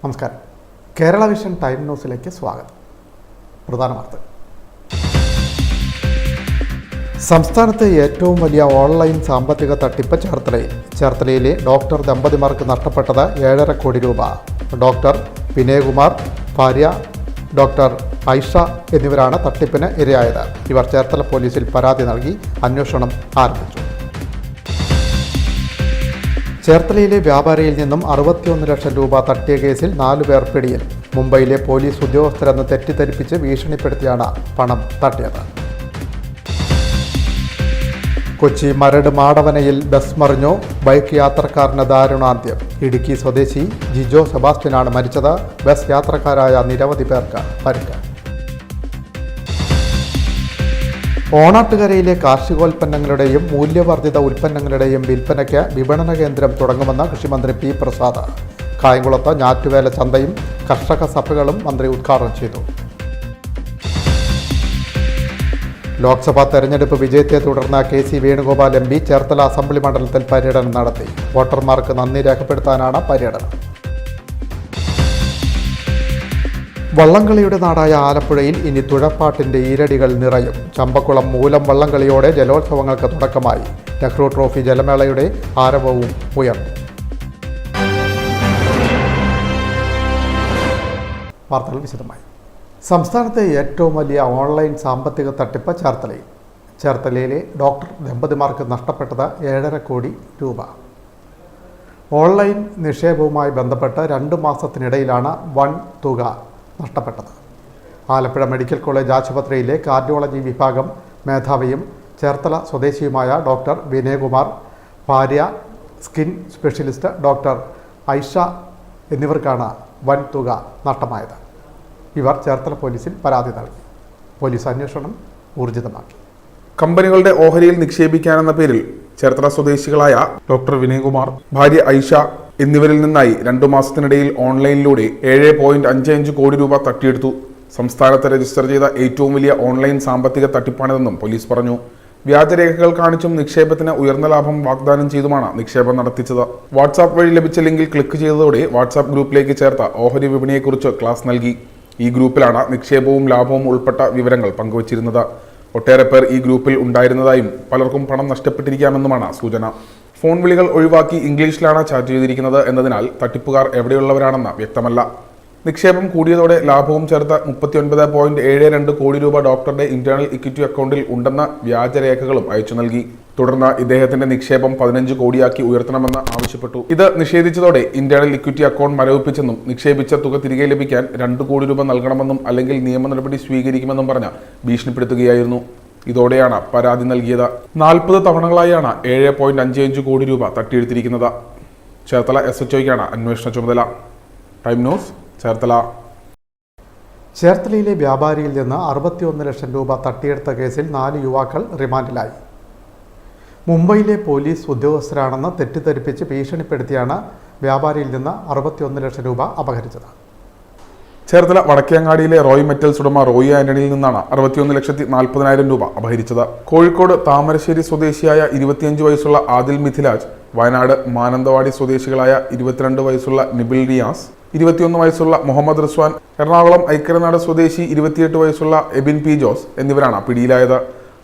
നമസ്കാരം. Kerala vision time ന്യൂസിലേക്ക് സ്വാഗതം. പ്രധാന വാർത്തകൾ. സംസ്ഥാനത്തെ ഏറ്റവും വലിയ ഓൺലൈൻ സാമ്പത്തിക തട്ടിപ്പ് ചേർത്തലയിലെ ഡോക്ടർ ദമ്പതിമാർക്ക് നഷ്ടപ്പെട്ടത് 7.5 കോടി രൂപ. ഡോക്ടർ വിനയകുമാർ, ഭാര്യ ഡോക്ടർ ഐഷ എന്നിവരാണ് തട്ടിപ്പിന് ഇരയായത്. ഇവർ ചേർത്തല പോലീസിൽ പരാതി നൽകി അന്വേഷണം ആരംഭിച്ചു. ചേർത്തലയിലെ വ്യാപാരിയിൽ നിന്നും 61 ലക്ഷം രൂപ തട്ടിയ കേസിൽ 4 പേർ പിടിയിൽ. മുംബൈയിലെ പോലീസ് ഉദ്യോഗസ്ഥരെന്ന് തെറ്റിദ്ധരിപ്പിച്ച് ഭീഷണിപ്പെടുത്തിയാണ് പണം തട്ടിയത്. കൊച്ചി മരട് മാടവനയിൽ ബസ് മറിഞ്ഞു. ബൈക്ക് യാത്രക്കാരന് ദാരുണാന്ത്യം. ഇടുക്കി സ്വദേശി ജിജോ സെബാസ്റ്റ്യനാണ് മരിച്ചത്. ബസ് യാത്രക്കാരായ നിരവധി പേർക്ക് പരിക്ക്. ഓണാട്ടുകരയിലെ കാർഷികോൽപ്പന്നങ്ങളുടെയും മൂല്യവർദ്ധിത ഉൽപ്പന്നങ്ങളുടെയും വിൽപ്പനയ്ക്ക് വിപണന കേന്ദ്രം തുടങ്ങുമെന്ന് കൃഷിമന്ത്രി പി പ്രസാദ്. കായംകുളത്ത് ഞാറ്റുവേല ചന്തയും കർഷക സഭകളും മന്ത്രി ഉദ്ഘാടനം ചെയ്തു. ലോക്സഭാ തെരഞ്ഞെടുപ്പ് വിജയത്തെ തുടർന്ന് K C. Venugopal MP. Cherthala assembly മണ്ഡലത്തിൽ പര്യടനം നടത്തി. വോട്ടർമാർക്ക് നന്ദി രേഖപ്പെടുത്താനാണ് പര്യടനം. വള്ളംകളിയുടെ നാടായ ആലപ്പുഴയിൽ ഇനി തുഴപ്പാട്ടിൻ്റെ ഈരടികൾ നിറയും. ചമ്പക്കുളം മൂലം വള്ളംകളിയോടെ ജലോത്സവങ്ങൾക്ക് തുടക്കമായി. നെഹ്റു ട്രോഫി ജലമേളയുടെ ആരവവും ഉയർന്നു. വാർത്തകൾ വിശദമായി. സംസ്ഥാനത്തെ ഏറ്റവും വലിയ ഓൺലൈൻ സാമ്പത്തിക തട്ടിപ്പ് ചേർത്തലയിലെ ഡോക്ടർ ദമ്പതിമാർക്ക് നഷ്ടപ്പെട്ടത് 7.5 കോടി രൂപ. ഓൺലൈൻ നിക്ഷേപവുമായി ബന്ധപ്പെട്ട് 2 മാസത്തിനിടയിലാണ് വൻ തുക നഷ്ടപ്പെട്ടത്. ആലപ്പുഴ മെഡിക്കൽ കോളേജ് ആശുപത്രിയിലെ കാർഡിയോളജി വിഭാഗം മേധാവിയും ചേർത്തല സ്വദേശിയുമായ ഡോക്ടർ വിനയകുമാർ, ഭാര്യ സ്കിൻ സ്പെഷ്യലിസ്റ്റ് ഡോക്ടർ ഐഷ എന്നിവർക്കാണ് വൻ തുക നഷ്ടമായത്. ഇവർ ചേർത്തല പോലീസിൽ പരാതി നൽകി. പോലീസ് അന്വേഷണം ഊർജിതമാക്കി. കമ്പനികളുടെ ഓഹരിയിൽ നിക്ഷേപിക്കാനെന്ന പേരിൽ ചേർത്തല സ്വദേശികളായ ഡോക്ടർ വിനയകുമാർ, ഭാര്യ ഐഷ എന്നിവരിൽ നിന്നായി 2 മാസത്തിനിടയിൽ ഓൺലൈനിലൂടെ 7.55 കോടി രൂപ തട്ടിയെടുത്തു. സംസ്ഥാനത്ത് രജിസ്റ്റർ ചെയ്ത ഏറ്റവും വലിയ ഓൺലൈൻ സാമ്പത്തിക തട്ടിപ്പാണിതെന്നും പോലീസ് പറഞ്ഞു. വ്യാജരേഖകൾ കാണിച്ചും നിക്ഷേപത്തിന് ഉയർന്ന ലാഭം വാഗ്ദാനം ചെയ്തുമാണ് നിക്ഷേപം നടത്തിച്ചത്. വാട്സാപ്പ് വഴി ലഭിച്ച ലിങ്കിൽ ക്ലിക്ക് ചെയ്തതോടെ വാട്സാപ്പ് ഗ്രൂപ്പിലേക്ക് ചേർത്ത ഓഹരി വിപണിയെക്കുറിച്ച് ക്ലാസ് നൽകി. ഈ ഗ്രൂപ്പിലാണ് നിക്ഷേപവും ലാഭവും ഉൾപ്പെട്ട വിവരങ്ങൾ പങ്കുവച്ചിരുന്നത്. ഒട്ടേറെ പേർ ഈ ഗ്രൂപ്പിൽ ഉണ്ടായിരുന്നതായും പലർക്കും പണം നഷ്ടപ്പെട്ടിരിക്കാമെന്നുമാണ് സൂചന. ഫോൺ വിളികൾ ഒഴിവാക്കി ഇംഗ്ലീഷിലാണ് ചാറ്റ് ചെയ്തിരിക്കുന്നത് എന്നതിനാൽ തട്ടിപ്പുകാർ എവിടെയുള്ളവരാണെന്ന് വ്യക്തമല്ല. നിക്ഷേപം കൂടിയതോടെ ലാഭവും ചേർത്ത് 39.72 കോടി രൂപ ഡോക്ടറുടെ ഇന്റേണൽ ഇക്വിറ്റി അക്കൗണ്ടിൽ ഉണ്ടെന്ന വ്യാജരേഖകളും അയച്ചു നൽകി. തുടർന്ന് ഇദ്ദേഹത്തിന്റെ നിക്ഷേപം 15 കോടിയാക്കി ഉയർത്തണമെന്ന് ആവശ്യപ്പെട്ടു. ഇത് നിഷേധിച്ചതോടെ ഇന്റേണൽ ഇക്വിറ്റി അക്കൗണ്ട് മരവിപ്പിച്ചെന്നും നിക്ഷേപിച്ച തുക തിരികെ ലഭിക്കാൻ 2 കോടി രൂപ നൽകണമെന്നും അല്ലെങ്കിൽ നിയമ നടപടി സ്വീകരിക്കുമെന്നും പറഞ്ഞ് ഭീഷണിപ്പെടുത്തുകയായിരുന്നു. ഇതോടെയാണ് പരാതി നൽകിയത്. 40 തവണകളായാണ് 7.55 കോടി രൂപ തട്ടിയെടുത്തിരിക്കുന്നത്. ചേർത്തല SHOയ്ക്കാണ് അന്വേഷണ ചുമതല. Time news, Cherthala. ചേർത്തലയിലെ വ്യാപാരിയിൽ നിന്ന് 61 ലക്ഷം രൂപ തട്ടിയെടുത്ത കേസിൽ 4 യുവാക്കൾ റിമാൻഡിലായി. മുംബൈയിലെ പോലീസ് ഉദ്യോഗസ്ഥരാണെന്ന് തെറ്റിദ്ധരിപ്പിച്ച് ഭീഷണിപ്പെടുത്തിയാണ് വ്യാപാരിയിൽ നിന്ന് 61 ലക്ഷം രൂപ അപഹരിച്ചത്. ചേർത്തല വടക്കേങ്ങാടിയിലെ റോയ് മെറ്റൽസ് ഉടമ റോയി ആന്റണിയിൽ നിന്നാണ് 61,40,000 രൂപ അപഹരിച്ചത്. കോഴിക്കോട് താമരശ്ശേരി സ്വദേശിയായ 25 വയസ്സുള്ള ആദിൽ മിഥിലാജ്, വയനാട് മാനന്തവാടി സ്വദേശികളായ 22 വയസ്സുള്ള നിബിൽ റിയാസ്, 21 വയസ്സുള്ള മുഹമ്മദ് റിസ്വാൻ, എറണാകുളം ഐക്യനാട് സ്വദേശി 28 വയസ്സുള്ള എബിൻ പി ജോസ് എന്നിവരാണ് പിടിയിലായത്.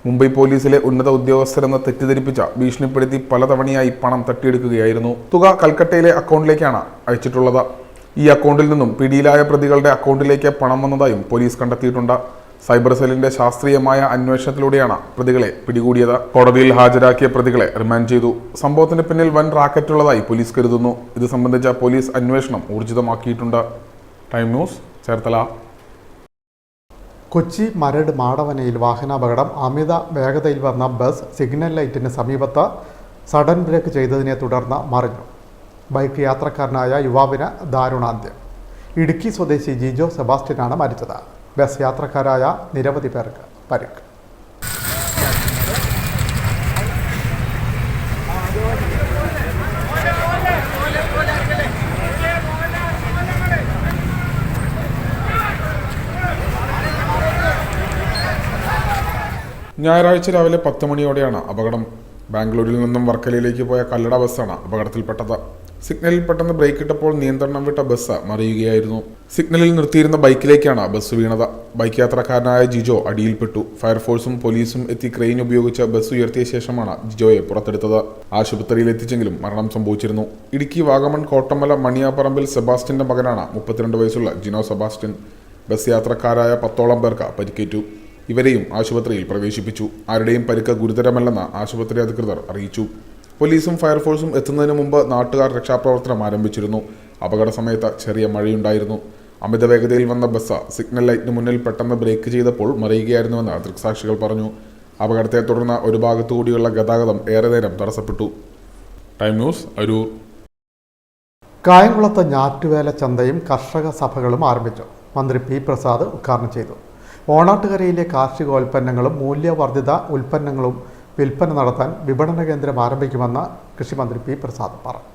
മുംബൈ പോലീസിലെ ഉന്നത ഉദ്യോഗസ്ഥരെന്ന് തെറ്റിദ്ധരിപ്പിച്ച ഭീഷണിപ്പെടുത്തി പലതവണയായി പണം തട്ടിയെടുക്കുകയായിരുന്നു. തുക കൽക്കട്ടയിലെ അക്കൗണ്ടിലേക്കാണ് അയച്ചിട്ടുള്ളത്. ഈ അക്കൗണ്ടിൽ നിന്നും പിടിയിലായ പ്രതികളുടെ അക്കൗണ്ടിലേക്ക് പണം വന്നതായും പോലീസ് കണ്ടെത്തിയിട്ടുണ്ട്. സൈബർ സെല്ലിന്റെ ശാസ്ത്രീയമായ അന്വേഷണത്തിലൂടെയാണ് പ്രതികളെ പിടികൂടിയത്. കോടതിയിൽ ഹാജരാക്കിയ പ്രതികളെ റിമാൻഡ് ചെയ്തു. സംഭവത്തിന് പിന്നിൽ വൻ റാക്കറ്റുള്ളതായി പോലീസ് കരുതുന്നു. ഇത് സംബന്ധിച്ച പോലീസ് അന്വേഷണം ഊർജിതമാക്കിയിട്ടുണ്ട്. Time news, Cherthala. കൊച്ചി മരട് മാടവനയിൽ വാഹനാപകടം. അമിത വേഗതയിൽ വന്ന ബസ് സിഗ്നൽ ലൈറ്റിന് സമീപത്ത് സഡൻ ബ്രേക്ക് ചെയ്തതിനെ തുടർന്ന് മറിഞ്ഞു. ബൈക്ക് യാത്രക്കാരനായ യുവാവിന് ദാരുണാന്ത്യം. ഇടുക്കി സ്വദേശി ജിജോ സെബാസ്റ്റ്യനാണ് മരിച്ചത്. ബസ് യാത്രക്കാരായ നിരവധി പേർക്ക് പരിക്ക്. ഞായറാഴ്ച രാവിലെ 10 മണിയോടെയാണ് അപകടം. ബാംഗ്ലൂരിൽ നിന്നും വർക്കലയിലേക്ക് പോയ കല്ലട ബസ്സാണ് അപകടത്തിൽപ്പെട്ടത്. സിഗ്നലിൽ പെട്ടെന്ന് ബ്രേക്ക് ഇട്ടപ്പോൾ നിയന്ത്രണം വിട്ട ബസ് മറിയുകയായിരുന്നു. സിഗ്നലിൽ നിർത്തിയിരുന്ന ബൈക്കിലേക്കാണ് ബസ് വീണത്. ബൈക്ക് യാത്രക്കാരനായ ജിജോ അടിയിൽപ്പെട്ടു. ഫയർഫോഴ്സും പോലീസും എത്തി ക്രെയിൻ ഉപയോഗിച്ച് ബസ് ഉയർത്തിയ ശേഷമാണ് ജിജോയെ പുറത്തെടുത്തത്. ആശുപത്രിയിൽ എത്തിച്ചെങ്കിലും മരണം സംഭവിച്ചിരുന്നു. ഇടുക്കി വാഗമൺ കോട്ടമല മണിയാപ്പറമ്പിൽ സെബാസ്റ്റ്യന്റെ മകനാണ് 32 വയസ്സുള്ള ജിനോ സെബാസ്റ്റ്യൻ. ബസ് യാത്രക്കാരായ 10ഓളം പേർക്ക് പരിക്കേറ്റു. ഇവരെയും ആശുപത്രിയിൽ പ്രവേശിപ്പിച്ചു. ആരുടെയും പരിക്ക് ഗുരുതരമല്ലെന്ന് ആശുപത്രി അധികൃതർ അറിയിച്ചു. പോലീസും ഫയർഫോഴ്സും എത്തുന്നതിന് മുമ്പ് നാട്ടുകാർ രക്ഷാപ്രവർത്തനം ആരംഭിച്ചിരുന്നു. അപകട സമയത്ത് ചെറിയ മഴയുണ്ടായിരുന്നു. അമിത വേഗതയിൽ വന്ന ബസ് സിഗ്നൽ ലൈറ്റിന് മുന്നിൽ പെട്ടെന്ന് ബ്രേക്ക് ചെയ്തപ്പോൾ മറിയുകയായിരുന്നുവെന്ന് ദൃക്സാക്ഷികൾ പറഞ്ഞു. അപകടത്തെ തുടർന്ന് ഒരു ഭാഗത്തുകൂടിയുള്ള ഗതാഗതം ഏറെ നേരം തടസ്സപ്പെട്ടു. Time news, Aroor. കായംകുളത്ത് ഞാറ്റുവേല ചന്തയും കർഷക സഭകളും ആരംഭിച്ചു. മന്ത്രി പി പ്രസാദ് ഉദ്ഘാടനം ചെയ്തു. ഓണാട്ടുകരയിലെ കാർഷികോൽപ്പന്നങ്ങളും മൂല്യവർദ്ധിത ഉൽപ്പന്നങ്ങളും വിൽപ്പന നടത്താൻ വിപണന കേന്ദ്രം ആരംഭിക്കുമെന്ന് കൃഷിമന്ത്രി പി പ്രസാദ് പറഞ്ഞു.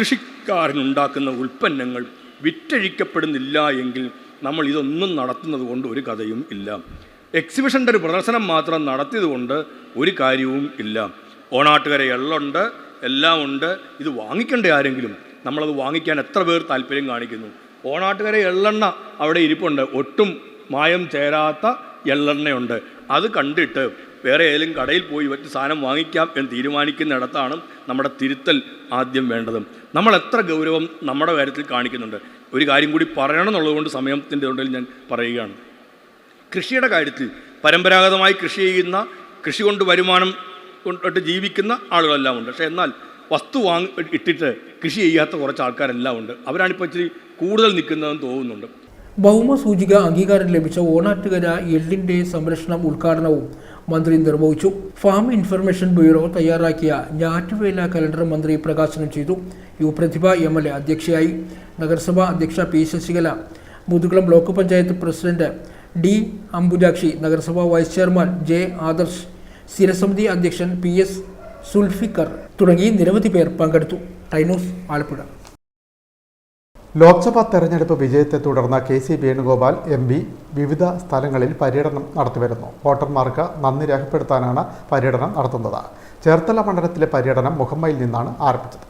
കൃഷിക്കാരനുണ്ടാക്കുന്ന ഉൽപ്പന്നങ്ങൾ വിറ്റഴിക്കപ്പെടുന്നില്ല എങ്കിൽ നമ്മൾ ഇതൊന്നും നടത്തുന്നത് കൊണ്ട് ഒരു കഥയും ഇല്ല. എക്സിബിഷൻ്റെ ഒരു പ്രദർശനം മാത്രം നടത്തിയത് കൊണ്ട് ഒരു കാര്യവും ഇല്ല. ഓണാട്ടുകര എള്ളുണ്ട്, എല്ലാം ഉണ്ട്. ഇത് വാങ്ങിക്കേണ്ട ആരെങ്കിലും നമ്മളത് വാങ്ങിക്കാൻ എത്ര പേർ താല്പര്യം കാണിക്കുന്നു? ഓണാട്ടുകര എള്ളെണ്ണ അവിടെ ഇരിപ്പുണ്ട്. ഒട്ടും മായം ചേരാത്ത എള്ളെണ്ണയുണ്ട്. അത് കണ്ടിട്ട് വേറെ ഏതെങ്കിലും കടയിൽ പോയി മറ്റ് സാധനം വാങ്ങിക്കാം എന്ന് തീരുമാനിക്കുന്നിടത്താണ് നമ്മുടെ തിരുത്തൽ ആദ്യം വേണ്ടത്. നമ്മൾ എത്ര ഗൗരവം നമ്മുടെ കാര്യത്തിൽ കാണിക്കുന്നുണ്ട്. ഒരു കാര്യം കൂടി പറയണം എന്നുള്ളതുകൊണ്ട് സമയത്തിൻ്റെ ഉണ്ടെങ്കിൽ ഞാൻ പറയുകയാണ്. കൃഷിയുടെ കാര്യത്തിൽ പരമ്പരാഗതമായി കൃഷി ചെയ്യുന്ന, കൃഷി കൊണ്ട് വരുമാനം കൊണ്ടിട്ട് ജീവിക്കുന്ന ആളുകളെല്ലാം ഉണ്ട്. പക്ഷേ എന്നാൽ വസ്തു ഇട്ടിട്ട് കൃഷി ചെയ്യാത്ത കുറച്ച് ആൾക്കാരെല്ലാം ഉണ്ട്. അവരാണിപ്പോൾ ഇച്ചിരി കൂടുതൽ നിൽക്കുന്നതെന്ന് തോന്നുന്നുണ്ട്. ഭൗമസൂചിക അംഗീകാരം ലഭിച്ച ഓണാട്ടുകര എള്ളിൻ്റെ സംരക്ഷണം ഉദ്ഘാടനവും മന്ത്രി നിർവഹിച്ചു. ഫാം ഇൻഫർമേഷൻ ബ്യൂറോ തയ്യാറാക്കിയ ഞാറ്റുവേല കലണ്ടർ മന്ത്രി പ്രകാശനം ചെയ്തു. യു പ്രതിഭ MLA അധ്യക്ഷയായി. നഗരസഭാ അധ്യക്ഷ P Sasikala, Muthukulam block panchayat president D Ambujakshi, നഗരസഭാ വൈസ് ചെയർമാൻ J ആദർശ്, സ്ഥിരസമിതി അധ്യക്ഷൻ PS സുൽഫിക്കർ തുടങ്ങി നിരവധി പേർ പങ്കെടുത്തു. Time news, Alappuzha. ലോക്സഭാ തെരഞ്ഞെടുപ്പ് വിജയത്തെ തുടർന്ന് KC വേണുഗോപാൽ MP വിവിധ സ്ഥലങ്ങളിൽ പര്യടനം നടത്തിവരുന്നു. വോട്ടർമാർക്ക് നന്ദി രേഖപ്പെടുത്താനാണ് പര്യടനം നടത്തുന്നത്. ചേർത്തല മണ്ഡലത്തിലെ പര്യടനം മുഹമ്മയിൽ നിന്നാണ് ആരംഭിച്ചത്.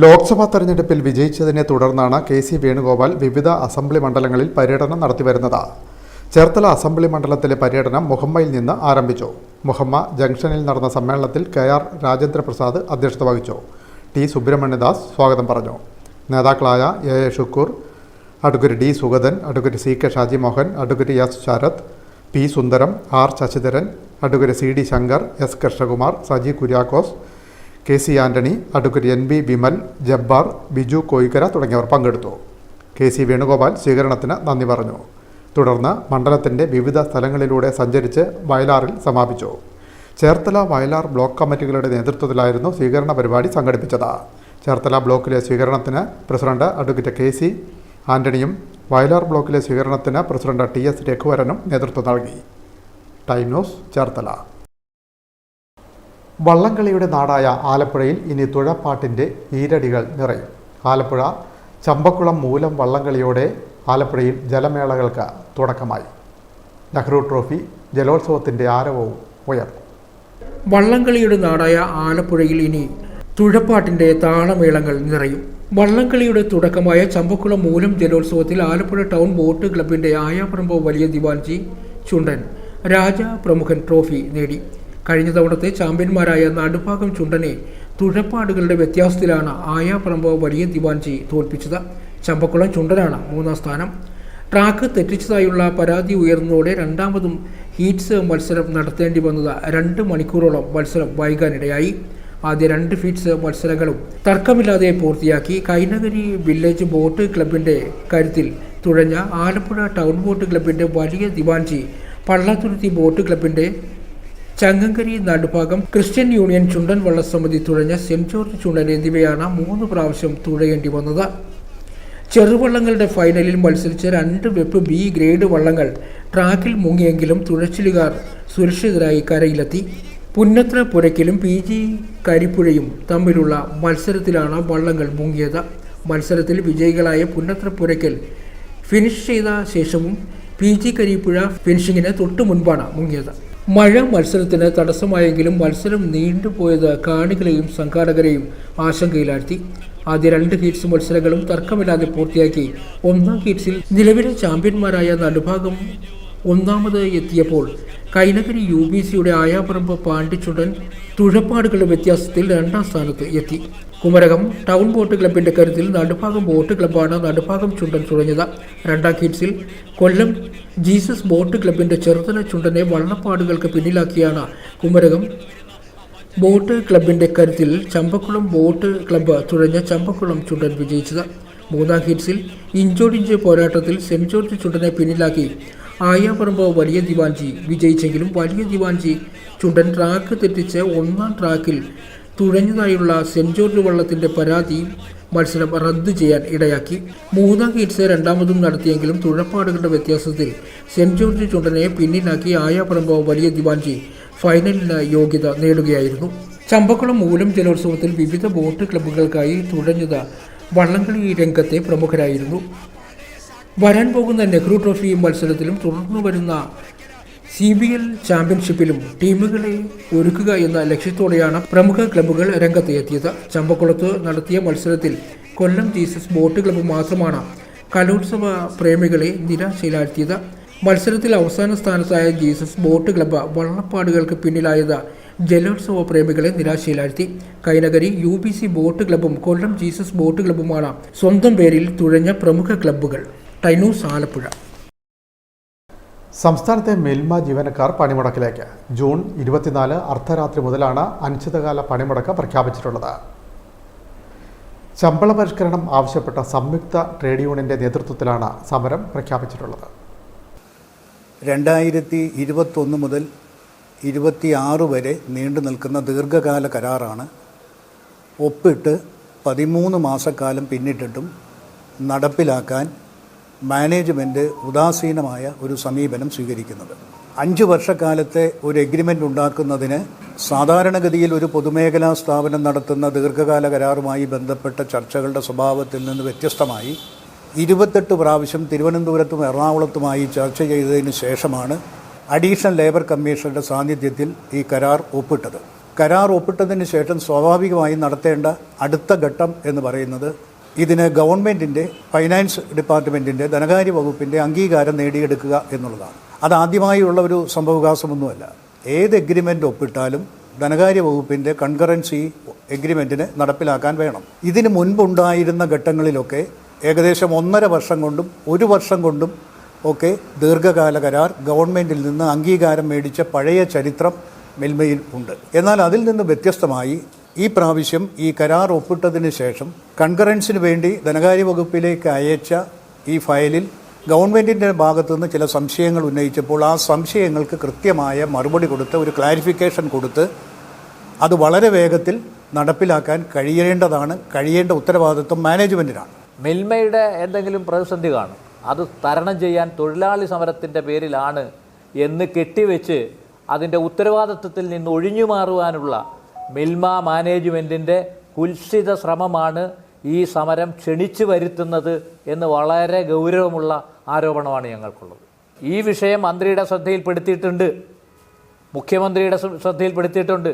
ലോക്സഭാ തെരഞ്ഞെടുപ്പിൽ വിജയിച്ചതിനെ തുടർന്നാണ് KC വേണുഗോപാൽ വിവിധ അസംബ്ലി മണ്ഡലങ്ങളിൽ പര്യടനം നടത്തിവരുന്നത്. ചേർത്തല അസംബ്ലി മണ്ഡലത്തിലെ പര്യടനം മുഹമ്മയിൽ നിന്ന് ആരംഭിച്ചു. മുഹമ്മ ജംഗ്ഷനിൽ നടന്ന സമ്മേളനത്തിൽ KR രാജേന്ദ്രപ്രസാദ് അധ്യക്ഷത വഹിച്ചു. T സുബ്രഹ്മണ്യദാസ് സ്വാഗതം പറഞ്ഞു. നേതാക്കളായ A Shukkur, advocate D Sugathan, advocate CK Shaji Mohan, advocate S Sarath, P Sundaram, R Sasidharan, advocate CD Sankar, S Krishnakumar, Saji Kuriakose, KC Antony, advocate NB Vimal, Jabbar, Biju Koyikkara തുടങ്ങിയവർ പങ്കെടുത്തു. KC വേണുഗോപാൽ സ്വീകരണത്തിന് നന്ദി പറഞ്ഞു. തുടർന്ന് മണ്ഡലത്തിൻ്റെ വിവിധ സ്ഥലങ്ങളിലൂടെ സഞ്ചരിച്ച് വയലാറിൽ സമാപിച്ചു. ചേർത്തല വയലാർ ബ്ലോക്ക് കമ്മിറ്റികളുടെ നേതൃത്വത്തിലായിരുന്നു സ്വീകരണ പരിപാടി സംഘടിപ്പിച്ചത്. ചേർത്തല ബ്ലോക്കിലെ സ്വീകരണത്തിന് പ്രസിഡന്റ് അഡ്വക്കേറ്റ് KC ആന്റണിയും വയലാർ ബ്ലോക്കിലെ സ്വീകരണത്തിന് പ്രസിഡന്റ് TS രഘുവരനും നേതൃത്വം നൽകി. Time news, Cherthala. വള്ളംകളിയുടെ നാടായ ആലപ്പുഴയിൽ ഇനി തുഴപ്പാട്ടിൻ്റെ ഈരടികൾ നിറയും. ആലപ്പുഴ ചമ്പക്കുളം മൂലം വള്ളംകളിയോടെ ആലപ്പുഴയിൽ ജലമേളകൾക്ക് തുടക്കമായി. നെഹ്റു ട്രോഫി ജലോത്സവത്തിൻ്റെ ആരവവും ഉയർന്നു. വള്ളംകളിയുടെ നാടായ ആലപ്പുഴയിൽ ഇനി തുഴപ്പാട്ടിൻ്റെ താളമേളങ്ങൾ നിറയും. വള്ളംകളിയുടെ തുടക്കമായ ചമ്പക്കുളം മൂലം ജലോത്സവത്തിൽ ആലപ്പുഴ ടൗൺ ബോട്ട് ക്ലബിൻ്റെ ആയാപറമ്പ് വലിയ ദിവാൻജി ചുണ്ടൻ രാജപ്രമുഖൻ ട്രോഫി നേടി. കഴിഞ്ഞ തവണത്തെ ചാമ്പ്യന്മാരായ നടുഭാഗം ചുണ്ടനെ തുഴപ്പാടുകളുടെ വ്യത്യാസത്തിലാണ് ആയാപറമ്പ് വലിയ ദിവാൻജി തോൽപ്പിച്ചത്. ചമ്പക്കുളം ചുണ്ടനാണ് 3ാം സ്ഥാനം. ട്രാക്ക് തെറ്റിച്ചതായുള്ള പരാതി ഉയർന്നതോടെ രണ്ടാമതും ഹീറ്റ്സ് മത്സരം നടത്തേണ്ടി വന്നത് 2 മണിക്കൂറോളം മത്സരം വൈകാനിടയായി. ആദ്യ 2 ഫീറ്റ്സ് മത്സരങ്ങളും തർക്കമില്ലാതെ പൂർത്തിയാക്കി. കൈനഗരി വില്ലേജ് ബോട്ട് ക്ലബിൻ്റെ കരുത്തിൽ തുഴഞ്ഞ ആലപ്പുഴ ടൗൺ ബോട്ട് ക്ലബിൻ്റെ വലിയ ദിവാൻജി പള്ളത്തുരുത്തി ബോട്ട് ക്ലബിൻ്റെ ചങ്ങങ്കരി നടുഭാഗം ക്രിസ്ത്യൻ യൂണിയൻ ചുണ്ടൻ വള്ളസമിതി തുഴഞ്ഞ സെന്റ് ജോർജ് ചുണ്ടൻ എന്നിവയാണ് 3 പ്രാവശ്യം തുഴയേണ്ടി വന്നത്. ചെറുവള്ളങ്ങളുടെ ഫൈനലിൽ മത്സരിച്ച 2 വെപ്പ് ബി ഗ്രേഡ് വള്ളങ്ങൾ ട്രാക്കിൽ മുങ്ങിയെങ്കിലും തുഴച്ചിലുകാർ സുരക്ഷിതരായി കരയിലെത്തി. പുന്നത്ര പുരയ്ക്കലും PG കരിപ്പുഴയും തമ്മിലുള്ള മത്സരത്തിലാണ് വള്ളങ്ങൾ മുങ്ങിയത്. മത്സരത്തിൽ വിജയികളായ പുന്നത്ര പുരയ്ക്കൽ ഫിനിഷ് ചെയ്ത ശേഷവും PG കരിപ്പുഴ ഫിനിഷിങ്ങിന് തൊട്ടു മുൻപാണ് മുങ്ങിയത്. മഴ മത്സരത്തിന് തടസ്സമായെങ്കിലും മത്സരം നീണ്ടുപോയത് കാണികളെയും സംഘാടകരെയും ആശങ്കയിലാഴ്ത്തി. ആദ്യ 2 ഹീറ്റ്സ് മത്സരങ്ങളും തർക്കമില്ലാതെ പൂർത്തിയാക്കി 1ാം ഹീറ്റ്സിൽ നിലവിലെ ചാമ്പ്യന്മാരായ നടുഭാഗം 1ാമത് എത്തിയപ്പോൾ കൈനകരി UBCയുടെ ആയാപറമ്പ് പാണ്ടിച്ചുണ്ടൻ തുഴപ്പാടുകളുടെ വ്യത്യാസത്തിൽ 2ാം സ്ഥാനത്ത് എത്തി. കുമരകം ടൗൺ ബോട്ട് ക്ലബിന്റെ കരുത്തിൽ നടുഭാഗം ബോട്ട് ക്ലബ്ബാണ് നടുഭാഗം ചുണ്ടൻ തുഴഞ്ഞത്. 2ാം ഹീറ്റ്സിൽ കൊല്ലം ജീസസ് ബോട്ട് ക്ലബിന്റെ ചെറുതല ചുണ്ടനെ വള്ളപ്പാടുകൾക്ക് പിന്നിലാക്കിയാണ് കുമരകം ബോട്ട് ക്ലബിന്റെ കരുത്തിൽ ചമ്പക്കുളം ബോട്ട് ക്ലബ്ബ് തുഴഞ്ഞ ചമ്പക്കുളം ചുണ്ടൻ വിജയിച്ചത്. 3ാം ഹീറ്റ്സിൽ ഇഞ്ചോടിഞ്ച് പോരാട്ടത്തിൽ സെന്റ് ജോർജ് ചുണ്ടനെ പിന്നിലാക്കി ആയാപറമ്പ് വലിയ ദിവാൻജി വിജയിച്ചെങ്കിലും വലിയ ദിവാൻജി ചുണ്ടൻ ട്രാക്ക് തെറ്റിച്ച് 1ാം ട്രാക്കിൽ തുഴഞ്ഞതായുള്ള സെന്റ് ജോർജ് വള്ളത്തിന്റെ പരാതി മത്സരം റദ്ദു ചെയ്യാൻ ഇടയാക്കി. 3ാം ഹീറ്റ്സ് 2ാമതും നടത്തിയെങ്കിലും തുഴപ്പാടുകളുടെ വ്യത്യാസത്തിൽ സെന്റ് ജോർജ് ചുണ്ടനെ പിന്നിലാക്കി ആയാപറമ്പ് വലിയ ദിവാൻജി ഫൈനലിന് യോഗ്യത നേടുകയായിരുന്നു. ചമ്പക്കുളം മൂലം ജലോത്സവത്തിൽ വിവിധ ബോട്ട് ക്ലബ്ബുകൾക്കായി തുഴഞ്ഞത് വള്ളംകളി രംഗത്തെ പ്രമുഖരായിരുന്നു. വരാൻ പോകുന്ന നെഹ്റു ട്രോഫി മത്സരത്തിലും തുടർന്നു വരുന്ന CBL ചാമ്പ്യൻഷിപ്പിലും ടീമുകളെ ഒരുക്കുക എന്ന ലക്ഷ്യത്തോടെയാണ് പ്രമുഖ ക്ലബ്ബുകൾ രംഗത്ത് എത്തിയത്. ചമ്പക്കുളത്ത് നടത്തിയ മത്സരത്തിൽ കൊല്ലം ജീസസ് ബോട്ട് ക്ലബ്ബ് മാത്രമാണ് കലോത്സവ പ്രേമികളെ നിരാശയിലാഴ്ത്തിയത്. മത്സരത്തിൽ അവസാന സ്ഥാനത്തായ ജീസസ് ബോട്ട് ക്ലബ്ബ് വള്ളപ്പാടുകൾക്ക് പിന്നിലായത് ജലോത്സവ പ്രേമികളെ നിരാശയിലാഴ്ത്തി. കൈനകരി UBC ബോട്ട് ക്ലബ്ബും കൊല്ലം ജീസസ് ബോട്ട് ക്ലബ്ബുമാണ് സ്വന്തം പേരിൽ തുഴഞ്ഞ പ്രമുഖ ക്ലബ്ബുകൾ. ടൈനൂസ് ആലപ്പുഴ. സംസ്ഥാനത്തെ മിൽമ ജീവനക്കാർ പണിമുടക്കിലേക്ക്. ജൂൺ 24 അർദ്ധരാത്രി മുതലാണ് അനിശ്ചിതകാല പണിമുടക്ക് പ്രഖ്യാപിച്ചിട്ടുള്ളത്. ശമ്പള പരിഷ്കരണം ആവശ്യപ്പെട്ട സംയുക്ത ട്രേഡ് യൂണിയന്റെ നേതൃത്വത്തിലാണ് സമരം പ്രഖ്യാപിച്ചിട്ടുള്ളത്. 2021 മുതൽ 26 വരെ നീണ്ടു നിൽക്കുന്ന ദീർഘകാല കരാറാണ് ഒപ്പിട്ട് 13 മാസക്കാലം പിന്നിട്ടിട്ടും നടപ്പിലാക്കാൻ മാനേജ്മെൻറ്റ് ഉദാസീനമായ ഒരു സമീപനം സ്വീകരിക്കുന്നത്. 5 വർഷക്കാലത്തെ ഒരു എഗ്രിമെൻ്റ് ഉണ്ടാക്കുന്നതിന് സാധാരണഗതിയിൽ ഒരു പൊതുമേഖലാ സ്ഥാപനം നടത്തുന്ന ദീർഘകാല കരാറുമായി ബന്ധപ്പെട്ട ചർച്ചകളുടെ സ്വഭാവത്തിൽ നിന്ന് വ്യത്യസ്തമായി 28 പ്രാവശ്യം തിരുവനന്തപുരത്തും എറണാകുളത്തുമായി ചർച്ച ചെയ്തതിന് ശേഷമാണ് അഡീഷണൽ ലേബർ കമ്മീഷണറുടെ സാന്നിധ്യത്തിൽ ഈ കരാർ ഒപ്പിട്ടത്. കരാർ ഒപ്പിട്ടതിന് ശേഷം സ്വാഭാവികമായും നടത്തേണ്ട അടുത്ത ഘട്ടം എന്ന് പറയുന്നത് ഇതിന് ഗവൺമെൻറ്റിൻ്റെ ഫൈനാൻസ് ഡിപ്പാർട്ട്മെൻറ്റിൻ്റെ ധനകാര്യ വകുപ്പിൻ്റെ അംഗീകാരം നേടിയെടുക്കുക എന്നുള്ളതാണ്. അതാദ്യമായുള്ള ഒരു സംഭവവികാസമൊന്നുമല്ല. ഏത് എഗ്രിമെൻ്റ് ഒപ്പിട്ടാലും ധനകാര്യ വകുപ്പിൻ്റെ കൺകറൻസി എഗ്രിമെൻറ്റിന് നടപ്പിലാക്കാൻ വേണം. ഇതിന് മുൻപുണ്ടായിരുന്ന ഘട്ടങ്ങളിലൊക്കെ ഏകദേശം 1.5 വർഷം കൊണ്ടും 1 വർഷം കൊണ്ടും ഒക്കെ ദീർഘകാല കരാർ ഗവൺമെൻറ്റിൽ നിന്ന് അംഗീകാരം മേടിച്ച പഴയ ചരിത്രം മിൽമയിൽ ഉണ്ട്. എന്നാൽ അതിൽ നിന്ന് വ്യത്യസ്തമായി ഈ പ്രാവശ്യം ഈ കരാർ ഒപ്പിട്ടതിന് ശേഷം കൺകറൻസിന് വേണ്ടി ധനകാര്യ വകുപ്പിലേക്ക് അയച്ച ഈ ഫയലിൽ ഗവൺമെൻറ്റിൻ്റെ ഭാഗത്തുനിന്ന് ചില സംശയങ്ങൾ ഉന്നയിച്ചപ്പോൾ ആ സംശയങ്ങൾക്ക് കൃത്യമായ മറുപടി കൊടുത്ത് ഒരു ക്ലാരിഫിക്കേഷൻ കൊടുത്ത് അത് വളരെ വേഗത്തിൽ നടപ്പിലാക്കാൻ കഴിയേണ്ട ഉത്തരവാദിത്വം മാനേജ്മെൻറ്റിനാണ്. മിൽമയുടെ എന്തെങ്കിലും പ്രതിസന്ധി കാണും, അത് തരണം ചെയ്യാൻ തൊഴിലാളി സമരത്തിൻ്റെ പേരിലാണ് എന്ന് കെട്ടിവെച്ച് അതിൻ്റെ ഉത്തരവാദിത്വത്തിൽ നിന്ന് ഒഴിഞ്ഞു മാറുവാനുള്ള മിൽമ മാനേജ്മെൻറ്റിൻ്റെ കുൽസിത ശ്രമമാണ് ഈ സമരം ക്ഷണിച്ചു വരുത്തുന്നത് എന്ന് വളരെ ഗൗരവമുള്ള ആരോപണമാണ് ഞങ്ങൾക്കുള്ളത്. ഈ വിഷയം മന്ത്രിയുടെ ശ്രദ്ധയിൽപ്പെടുത്തിയിട്ടുണ്ട്, മുഖ്യമന്ത്രിയുടെ ശ്രദ്ധയിൽപ്പെടുത്തിയിട്ടുണ്ട്,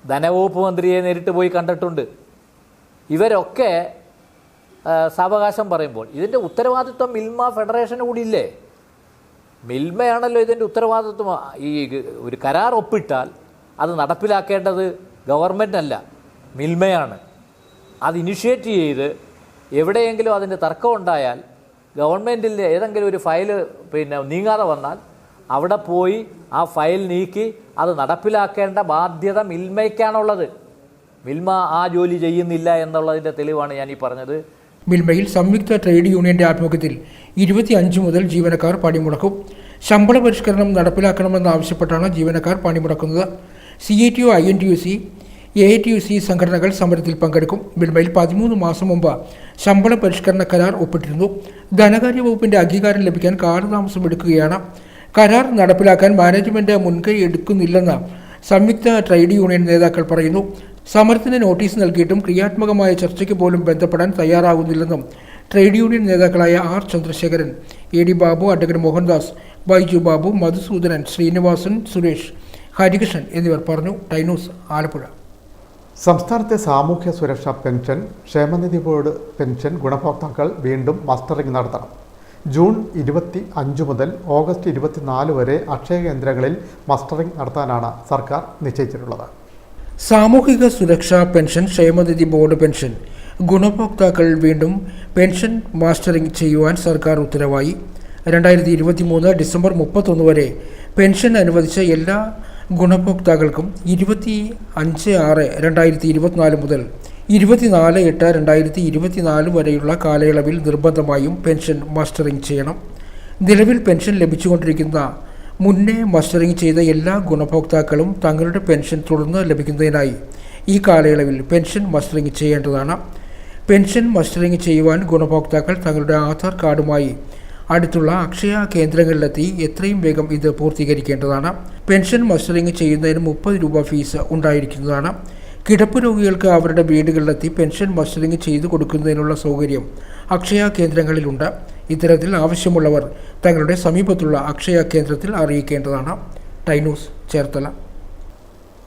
ധനവകുപ്പ് മന്ത്രിയെ നേരിട്ട് പോയി കണ്ടിട്ടുണ്ട്. ഇവരൊക്കെ സാവകാശം പറയുമ്പോൾ ഇതിൻ്റെ ഉത്തരവാദിത്വം മിൽമ ഫെഡറേഷന് കൂടി ഇല്ലേ? മിൽമയാണല്ലോ ഇതിൻ്റെ ഉത്തരവാദിത്വം. ഈ ഒരു കരാർ ഒപ്പിട്ടാൽ അത് നടപ്പിലാക്കേണ്ടത് ഗവൺമെൻറ് അല്ല, മിൽമയാണ്. അത് ഇനിഷ്യേറ്റ് ചെയ്ത് എവിടെയെങ്കിലും അതിൻ്റെ തർക്കം ഉണ്ടായാൽ ഗവൺമെൻറ്റിൻ്റെ ഏതെങ്കിലും ഒരു ഫയൽ നീങ്ങാതെ വന്നാൽ അവിടെ പോയി ആ ഫയൽ നീക്കി അത് നടപ്പിലാക്കേണ്ട ബാധ്യത മിൽമയ്ക്കാണുള്ളത്. മിൽമ ആ ജോലി ചെയ്യുന്നില്ല എന്നുള്ളതിൻ്റെ തെളിവാണ് ഞാൻ ഈ പറഞ്ഞത്. മിൽമയിൽ സംയുക്ത ട്രേഡ് യൂണിയന്റെ ആഭിമുഖ്യത്തിൽ 25 മുതൽ ജീവനക്കാർ പണിമുടക്കും. ശമ്പള പരിഷ്കരണം നടപ്പിലാക്കണമെന്നാവശ്യപ്പെട്ടാണ് ജീവനക്കാർ പണിമുടക്കുന്നത്. CITU, INTUC, AITUC സംഘടനകൾ സമരത്തിൽ പങ്കെടുക്കും. മിൽമയിൽ 13 മാസം മുമ്പ് ശമ്പള പരിഷ്കരണ കരാർ ഒപ്പിട്ടിരുന്നു. ധനകാര്യ വകുപ്പിന്റെ അംഗീകാരം ലഭിക്കാൻ കാലതാമസം എടുക്കുകയാണ്. കരാർ നടപ്പിലാക്കാൻ മാനേജ്മെന്റ് മുൻകൈ എടുക്കുന്നില്ലെന്ന് സംയുക്ത ട്രേഡ് യൂണിയൻ നേതാക്കൾ പറയുന്നു. സമരത്തിന് നോട്ടീസ് നൽകിയിട്ടും ക്രിയാത്മകമായ ചർച്ചയ്ക്ക് പോലും ബന്ധപ്പെടാൻ തയ്യാറാകുന്നില്ലെന്നും ട്രേഡ് യൂണിയൻ നേതാക്കളായ R. Chandrasekharan, AD Babu, advocate Mohandas, Baiju Babu, Madhusoodanan, Sreenivasan, Suresh, Harikrishnan എന്നിവർ പറഞ്ഞു. ടൈനൂസ്, ആലപ്പുഴ. സംസ്ഥാനത്തെ സാമൂഹ്യ സുരക്ഷാ പെൻഷൻ, ക്ഷേമനിധി ബോർഡ് പെൻഷൻ ഗുണഭോക്താക്കൾ വീണ്ടും മസ്റ്ററിംഗ് നടത്തണം. ജൂൺ 25 മുതൽ ഓഗസ്റ്റ് 24 വരെ അക്ഷയ കേന്ദ്രങ്ങളിൽ മസ്റ്ററിംഗ് നടത്താനാണ് സർക്കാർ നിശ്ചയിച്ചിട്ടുള്ളത്. സാമൂഹിക സുരക്ഷാ പെൻഷൻ, ക്ഷേമനിധി ബോർഡ് പെൻഷൻ ഗുണഭോക്താക്കൾ വീണ്ടും പെൻഷൻ മാസ്റ്ററിംഗ് ചെയ്യുവാൻ സർക്കാർ ഉത്തരവായി. 2023 ഡിസംബർ 31 വരെ പെൻഷൻ അനുവദിച്ച എല്ലാ ഗുണഭോക്താക്കൾക്കും 25/6/2024 മുതൽ 24/8/2024 വരെയുള്ള കാലയളവിൽ നിർബന്ധമായും പെൻഷൻ മസ്റ്ററിംഗ് ചെയ്യണം. നിലവിൽ പെൻഷൻ ലഭിച്ചുകൊണ്ടിരിക്കുന്ന മുന്നേ മസ്റ്ററിംഗ് ചെയ്ത എല്ലാ ഗുണഭോക്താക്കളും തങ്ങളുടെ പെൻഷൻ തുടർന്ന് ലഭിക്കുന്നതിനായി ഈ കാലയളവിൽ പെൻഷൻ മസ്റ്ററിംഗ് ചെയ്യേണ്ടതാണ്. പെൻഷൻ മസ്റ്ററിംഗ് ചെയ്യുവാൻ ഗുണഭോക്താക്കൾ തങ്ങളുടെ ആധാർ കാർഡുമായി അടുത്തുള്ള അക്ഷയ കേന്ദ്രങ്ങളിലെത്തി എത്രയും വേഗം ഇത് പൂർത്തീകരിക്കേണ്ടതാണ്. പെൻഷൻ മസ്റ്ററിംഗ് ചെയ്യുന്നതിന് 30 രൂപ ഫീസ് ഉണ്ടായിരിക്കുന്നതാണ്. കിടപ്പ് രോഗികൾക്ക് അവരുടെ വീടുകളിലെത്തി പെൻഷൻ മസ്റ്ററിംഗ് ചെയ്തു കൊടുക്കുന്നതിനുള്ള സൗകര്യം അക്ഷയ കേന്ദ്രങ്ങളിലുണ്ട്. ഇത്തരത്തിൽ ആവശ്യമുള്ളവർ തങ്ങളുടെ സമീപത്തുള്ള അക്ഷയ കേന്ദ്രത്തിൽ അറിയിക്കേണ്ടതാണ്. ടൈനൂസ്, ചേർത്തല.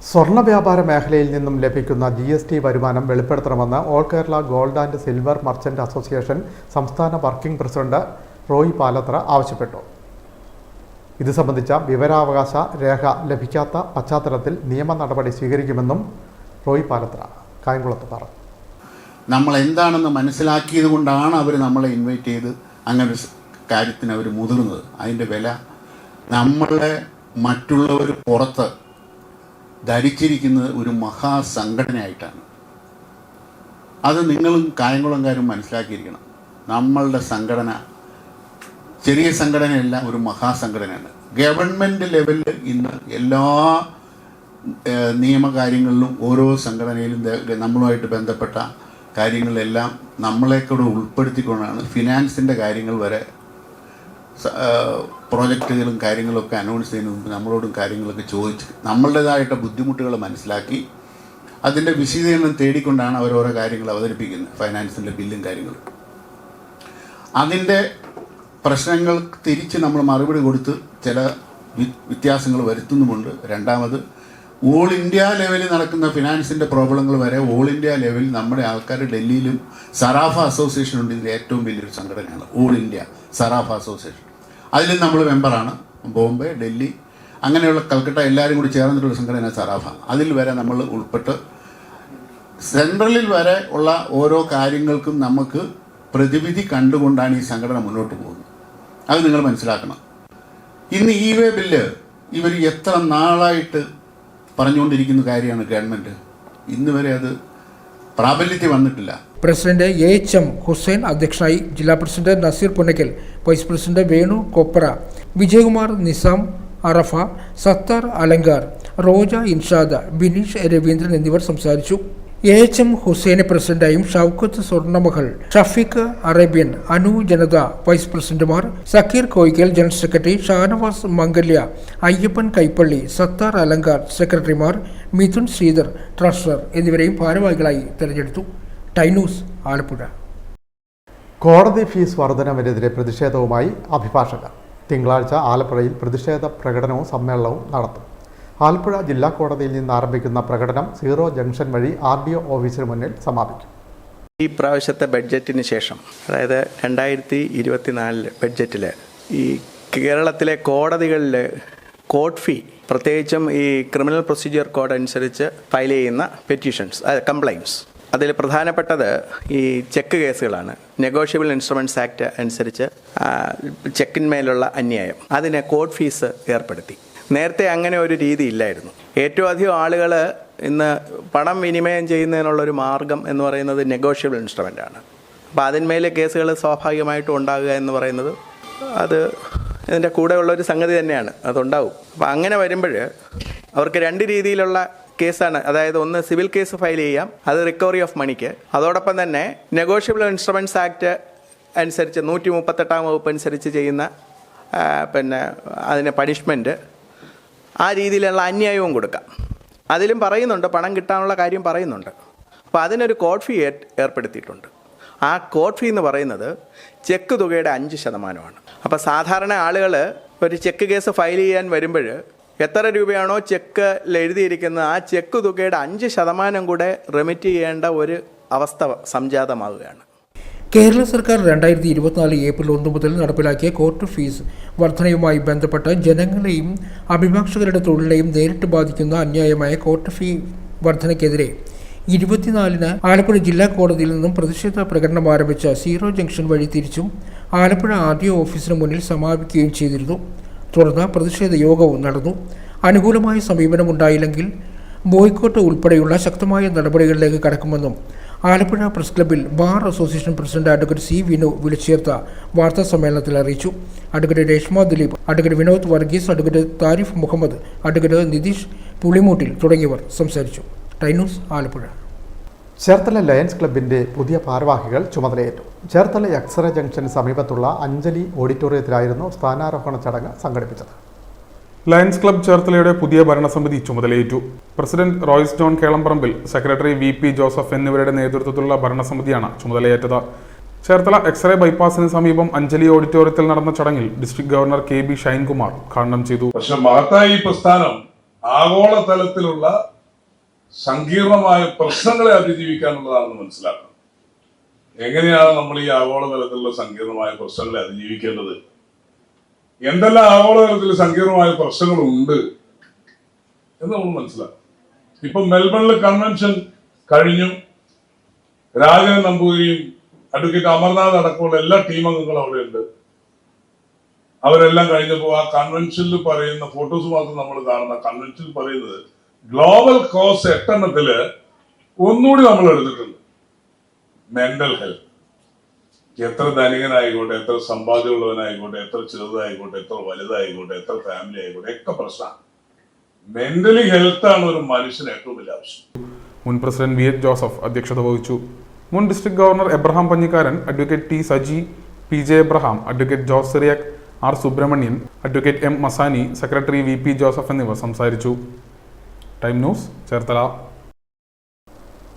സ്വർണ്ണ വ്യാപാര മേഖലയിൽ നിന്നും ലഭിക്കുന്ന GST വരുമാനം വെളിപ്പെടുത്തണമെന്ന് all Kerala gold and silver merchant association സംസ്ഥാന വർക്കിംഗ് പ്രസിഡന്റ് റോയ് പാലത്ര ആവശ്യപ്പെട്ടു. ഇത് സംബന്ധിച്ച വിവരാവകാശ രേഖ ലഭിക്കാത്ത പശ്ചാത്തലത്തിൽ നിയമ നടപടി സ്വീകരിക്കുമെന്നും റോയ് പാലത്ര കായംകുളത്ത് പറഞ്ഞു. നമ്മൾ എന്താണെന്ന് മനസ്സിലാക്കിയത് കൊണ്ടാണ് അവർ നമ്മളെ ഇൻവൈറ്റ് ചെയ്ത് അങ്ങനെ ഒരു കാര്യത്തിന് അവർ മുതിർന്നത്. അതിൻ്റെ വില നമ്മളെ മറ്റുള്ളവർ പുറത്ത് ധരിച്ചിരിക്കുന്നത് ഒരു മഹാസംഘടനയായിട്ടാണ്. അത് നിങ്ങളും കായംകുളംകാരും മനസ്സിലാക്കിയിരിക്കണം. നമ്മളുടെ സംഘടന ചെറിയ സംഘടനയല്ല, ഒരു മഹാസംഘടനയാണ്. ഗവൺമെൻറ് ലെവലിൽ ഇന്ന് എല്ലാ നിയമകാര്യങ്ങളിലും ഓരോ സംഘടനയിലും നമ്മളുമായിട്ട് ബന്ധപ്പെട്ട കാര്യങ്ങളിലെല്ലാം നമ്മളെക്കൂടെ ഉൾപ്പെടുത്തിക്കൊണ്ടാണ് ഫിനാൻസിൻ്റെ കാര്യങ്ങൾ വരെ പ്രോജക്റ്റുകളും കാര്യങ്ങളൊക്കെ അനൗൺസ് ചെയ്യുന്നതിന് മുമ്പ് നമ്മളോടും കാര്യങ്ങളൊക്കെ ചോദിച്ച് നമ്മളുടേതായിട്ട് ബുദ്ധിമുട്ടുകൾ മനസ്സിലാക്കി അതിൻ്റെ വിശദീകരണം തേടിക്കൊണ്ടാണ് അവർ ഓരോ കാര്യങ്ങൾ അവതരിപ്പിക്കുന്നത്. ഫൈനാൻസിൻ്റെ ബില്ലും കാര്യങ്ങളും അതിൻ്റെ പ്രശ്നങ്ങൾ തിരിച്ച് നമ്മൾ മറുപടി കൊടുത്ത് ചില വ്യത്യാസങ്ങൾ വരുത്തുന്നുമുണ്ട്. രണ്ടാമത് ഓൾ ഇന്ത്യ ലെവലിൽ നടക്കുന്ന ഫിനാൻസിൻ്റെ പ്രോബ്ലങ്ങൾ വരെ ഓൾ ഇന്ത്യ ലെവലിൽ നമ്മുടെ ആൾക്കാർ ഡൽഹിയിലും സറാഫ അസോസിയേഷൻ ഉണ്ട്. ഇതിൽ ഏറ്റവും വലിയൊരു സംഘടനയാണ് ഓൾ ഇന്ത്യ സറാഫ അസോസിയേഷൻ. അതിലും നമ്മൾ മെമ്പറാണ്. ബോംബെ, ഡൽഹി, അങ്ങനെയുള്ള കൽക്കട്ട എല്ലാവരും കൂടി ചേർന്നിട്ടുള്ള സംഘടന സറാഫ. അതിൽ വരെ നമ്മൾ ഉൾപ്പെട്ട് സെൻട്രലിൽ വരെ ഉള്ള ഓരോ കാര്യങ്ങൾക്കും നമുക്ക് പ്രതിവിധി കണ്ടുകൊണ്ടാണ് ഈ സംഘടന മുന്നോട്ട് പോകുന്നത്. അത് നിങ്ങൾ മനസ്സിലാക്കണം. ഇന്ന് E-Way ബില്ല് ഇവർ എത്ര നാളായിട്ട് പറഞ്ഞുകൊണ്ടിരിക്കുന്ന കാര്യമാണ് ഗവൺമെൻറ്. ഇന്ന് വരെ അത് പ്രാബല്യത്തിൽ വന്നിട്ടില്ല. പ്രസിഡന്റ് AHM ഹുസൈൻ അധ്യക്ഷനായി. ജില്ലാ president Naseer Punnakkal, vice president Venu Kopra, Vijayakumar, Nizam അറഫ, സത്താർ അലങ്കാർ, റോജ ഇൻഷാദ്, ബിനീഷ് രവീന്ദ്രൻ എന്നിവർ സംസാരിച്ചു. AHM ഹുസൈനെ പ്രസിഡന്റായും ഷൗക്കത്ത് സ്വർണ്ണമകൾ, ഷഫീഖ് അറേബ്യൻ, അനു ജനത വൈസ് പ്രസിഡന്റുമാർ, സക്കീർ കോയിക്കൽ ജനറൽ സെക്രട്ടറി, ഷാനവാസ് മംഗല്യ, അയ്യപ്പൻ കൈപ്പള്ളി, സത്താർ അലങ്കാർ സെക്രട്ടറിമാർ, മിഥുൻ ശ്രീധർ ട്രഷറർ എന്നിവരെയും ഭാരവാഹികളായി തെരഞ്ഞെടുത്തു. ടൈനൂസ്, ആലപ്പുഴ. കോടതി ഫീസ് വർധനവിനെതിരെ പ്രതിഷേധവുമായി അഭിഭാഷകർ തിങ്കളാഴ്ച ആലപ്പുഴയിൽ പ്രതിഷേധ പ്രകടനവും സമ്മേളനവും നടത്തും. ആലപ്പുഴ ജില്ലാ കോടതിയിൽ നിന്ന് ആരംഭിക്കുന്ന പ്രകടനം സീറോ ജംഗ്ഷൻ വഴി RDO ഓഫീസിന് മുന്നിൽ സമാപിക്കും. ഈ പ്രാവശ്യത്തെ ബഡ്ജറ്റിന് ശേഷം, അതായത് 2024 ബഡ്ജറ്റിൽ ഈ കേരളത്തിലെ കോടതികളിൽ കോർട്ട് ഫീ, പ്രത്യേകിച്ചും ഈ ക്രിമിനൽ പ്രൊസീജിയർ കോഡ് അനുസരിച്ച് ഫയൽ ചെയ്യുന്ന പെറ്റീഷൻസ്, കംപ്ലയിൻറ്റ്സ്, അതിൽ പ്രധാനപ്പെട്ടത് ഈ ചെക്ക് കേസുകളാണ്. നെഗോഷ്യബിൾ ഇൻസ്ട്രുമെൻറ്റ്സ് ആക്ട് അനുസരിച്ച് ചെക്കിന്മേലുള്ള അന്യായം, അതിന് കോർട്ട് ഫീസ് ഏർപ്പെടുത്തി. നേരത്തെ അങ്ങനെ ഒരു രീതി ഇല്ലായിരുന്നു. ഏറ്റവും അധികം ആളുകൾ ഇന്ന് പണം വിനിമയം ചെയ്യുന്നതിനുള്ളൊരു മാർഗം എന്ന് പറയുന്നത് നെഗോഷ്യബിൾ ഇൻസ്ട്രുമെൻ്റ് ആണ്. അപ്പോൾ അതിന്മേലെ കേസുകൾ സ്വാഭാവികമായിട്ടും ഉണ്ടാകുക എന്ന് പറയുന്നത് അത് ഇതിൻ്റെ കൂടെയുള്ള ഒരു സംഗതി തന്നെയാണ്, അതുണ്ടാവും. അപ്പോൾ അങ്ങനെ വരുമ്പോൾ അവർക്ക് രണ്ട് രീതിയിലുള്ള കേസാണ്. അതായത് ഒന്ന് സിവിൽ കേസ് ഫയൽ ചെയ്യാം, അത് റിക്കവറി ഓഫ് മണിക്ക്. അതോടൊപ്പം തന്നെ നെഗോഷ്യബിൾ ഇൻസ്ട്രുമെൻറ്റ്സ് ആക്ട് അനുസരിച്ച് 138 വകുപ്പ് അനുസരിച്ച് ചെയ്യുന്ന അതിന് പണിഷ്മെൻറ്റ്, ആ രീതിയിലുള്ള അന്യായവും കൊടുക്കാം. അതിലും പറയുന്നുണ്ട്, പണം കിട്ടാനുള്ള കാര്യം പറയുന്നുണ്ട്. അപ്പോൾ അതിനൊരു കോഡ് ഫീ ഏർപ്പെടുത്തിയിട്ടുണ്ട്. ആ കോഡ് ഫീ എന്ന് പറയുന്നത് ചെക്ക് തുകയുടെ 5%. അപ്പോൾ സാധാരണ ആളുകൾ ഒരു ചെക്ക് കേസ് ഫയൽ ചെയ്യാൻ വരുമ്പോൾ എത്ര രൂപയാണോ ചെക്കിൽ എഴുതിയിരിക്കുന്നത് ആ ചെക്ക് തുകയുടെ 5% കൂടെ റെമിറ്റ് ചെയ്യേണ്ട ഒരു അവസ്ഥ സംജാതമാവുകയാണ്. കേരള സർക്കാർ 2024 ഏപ്രിൽ 1 മുതൽ നടപ്പിലാക്കിയ കോർട്ട് ഫീസ് വർധനയുമായി ബന്ധപ്പെട്ട് ജനങ്ങളെയും അഭിഭാഷകരുടെ തൊഴിലിനെയും നേരിട്ട് ബാധിക്കുന്ന അന്യായമായ കോർട്ട് ഫീ വർധനയ്ക്കെതിരെ 24-ന് ആലപ്പുഴ ജില്ലാ കോടതിയിൽ നിന്നും പ്രതിഷേധ പ്രകടനം ആരംഭിച്ച സീറോ ജംഗ്ഷൻ വഴി തിരിച്ചും ആലപ്പുഴ RDO ഓഫീസിന് മുന്നിൽ സമാപിക്കുകയും ചെയ്തിരുന്നു. തുടർന്ന് പ്രതിഷേധ യോഗവും നടന്നു. അനുകൂലമായ സമീപനമുണ്ടായില്ലെങ്കിൽ ബോയ്ക്കോട്ട് ഉൾപ്പെടെയുള്ള ശക്തമായ നടപടികളിലേക്ക് കടക്കുമെന്നും ആലപ്പുഴ പ്രസ് ക്ലബ്ബിൽ bar association president advocate C. Vinu വിളിച്ചേർത്ത വാർത്താ സമ്മേളനത്തിൽ അറിയിച്ചു. Advocate Reshma Dileep, advocate Vinod Varghese, advocate Thariff Muhammad, advocate Nitheesh Pulimoottil തുടങ്ങിയവർ സംസാരിച്ചു. Time news, Alappuzha. Cherthala lions ക്ലബിൻ്റെ പുതിയ ഭാരവാഹികൾ ചുമതലയേറ്റു. ചേർത്തല എക്സ്റേ ജംഗ്ഷന് സമീപത്തുള്ള അഞ്ജലി ഓഡിറ്റോറിയത്തിലായിരുന്നു സ്ഥാനാരോഹണ ചടങ്ങ് സംഘടിപ്പിച്ചത്. ലയൺസ് ക്ലബ്ബ് ചേർത്തലയുടെ പുതിയ ഭരണസമിതി ചുമതലയേറ്റു. President Royce John Kelamparambil, secretary VP Joseph എന്നിവരുടെ നേതൃത്വത്തിലുള്ള ഭരണസമിതിയാണ് ചുമതലയേറ്റത്. ചേർത്തല എക്സ്റേ ബൈപ്പാസിന് സമീപം അഞ്ജലി ഓഡിറ്റോറിയത്തിൽ നടന്ന ചടങ്ങിൽ ഡിസ്ട്രിക്ട് ഗവർണർ KB ഷൈൻകുമാർ ഉദ്ഘാടനം ചെയ്തു. പക്ഷെ മഹത്തായ ഈ പ്രസ്ഥാനം ആഗോളതലത്തിലുള്ള സങ്കീർണമായ പ്രശ്നങ്ങളെ അതിജീവിക്കാനുള്ളതാണെന്ന് മനസ്സിലാക്കണം. എങ്ങനെയാണ് നമ്മൾ ഈ ആഗോളതലത്തിലുള്ള സങ്കീർണമായ പ്രശ്നങ്ങളെ അതിജീവിക്കേണ്ടത്? എന്തെല്ലാം ആഗോളതലത്തിൽ സങ്കീർണമായ പ്രശ്നങ്ങളുണ്ട് എന്ന് നമ്മൾ മനസ്സിലാക്കും. ഇപ്പൊ മെൽബണിൽ കൺവെൻഷൻ കഴിഞ്ഞു. രാജൻ നമ്പൂരിയും അഡ്വക്കേറ്റ് അമർനാഥ് അടക്കമുള്ള എല്ലാ ടീം അംഗങ്ങളും അവിടെ ഉണ്ട്. അവരെല്ലാം കഴിഞ്ഞപ്പോൾ ആ കൺവെൻഷനിൽ പറയുന്ന ഫോട്ടോസ് മാത്രം നമ്മൾ കാണുന്ന കൺവെൻഷനിൽ പറയുന്നത് ഗ്ലോബൽ കോസ് 8 ഒന്നുകൂടി നമ്മൾ എടുത്തിട്ടുണ്ട്. Mental health. എത്ര ധനികനായിക്കോട്ടെ, എത്ര സമ്പാദ്യമുള്ളവനായിക്കോട്ടെ, എത്ര ചെറുതായിക്കോട്ടെ, എത്ര വലുതായിക്കോട്ടെ, എത്ര ഫാമിലി ആയിക്കോട്ടെ, ഒക്കെ പ്രശ്നമാണ്. മെന്റലി ഹെൽത്താണ് ഒരു മനുഷ്യന് ഏറ്റവും വലിയ ആവശ്യം. മുൻ പ്രസിഡന്റ് VH ജോസഫ് അധ്യക്ഷത വഹിച്ചു. മുൻ district governor Abraham Panjikkaran, advocate T. Saji, PJ Abraham, advocate Jose Cyriac, R. Subramanian, advocate M. Masani, secretary VP Joseph എന്നിവർ സംസാരിച്ചു. Time news, Cherthala.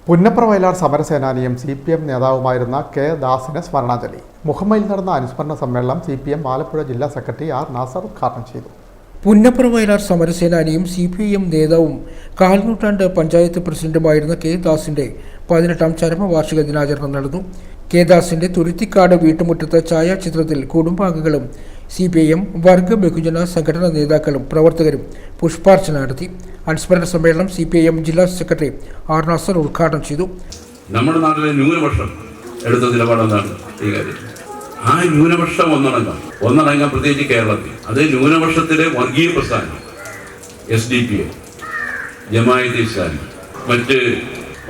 പുന്നപ്ര വയലാർ സമരസേനാനിയും CPM നേതാവുമായിരുന്ന K. ദാസിന് സ്മരണാഞ്ജലി. മുഹമ്മയിൽ നടന്ന അനുസ്മരണ സമ്മേളനം CPM ആലപ്പുഴ ജില്ലാ സെക്രട്ടറി R. നാസർ ഉദ്ഘാടനം ചെയ്തു. പുന്നപ്ര വയലാർ സമരസേനാനിയും CPIM നേതാവും കാൽനൂറ്റാണ്ട് പഞ്ചായത്ത് പ്രസിഡന്റുമായിരുന്ന K. ദാസിന്റെ 18ാം ചരമവാർഷിക ദിനാചരണം നടന്നു. K. ദാസിന്റെ തുരുത്തിക്കാട് വീട്ടുമുറ്റത്ത് ഛായാചിത്രത്തിൽ കുടുംബാംഗങ്ങളും CPIM വർഗ ബഹുജന സംഘടനാ നേതാക്കളും പ്രവർത്തകരും പുഷ്പാർച്ചന നടത്തി. അനുസ്മരണ സമ്മേളനം CPIM ജില്ലാ സെക്രട്ടറി R. നാസർ ഉദ്ഘാടനം ചെയ്തു. നമ്മുടെ നാട്ടിലെ ന്യൂനപക്ഷം എടുത്ത നിലപാടെന്താണ് ഈ കാര്യം? ആ ന്യൂനപക്ഷം ഒന്നടങ്കം പ്രത്യേകിച്ച് കേരളത്തിൽ അത് ന്യൂനപക്ഷത്തിലെ വർഗീയ പ്രസ്ഥാനം SDPI, ജമാഅത്തെ ഇസ്ലാമി, മറ്റ്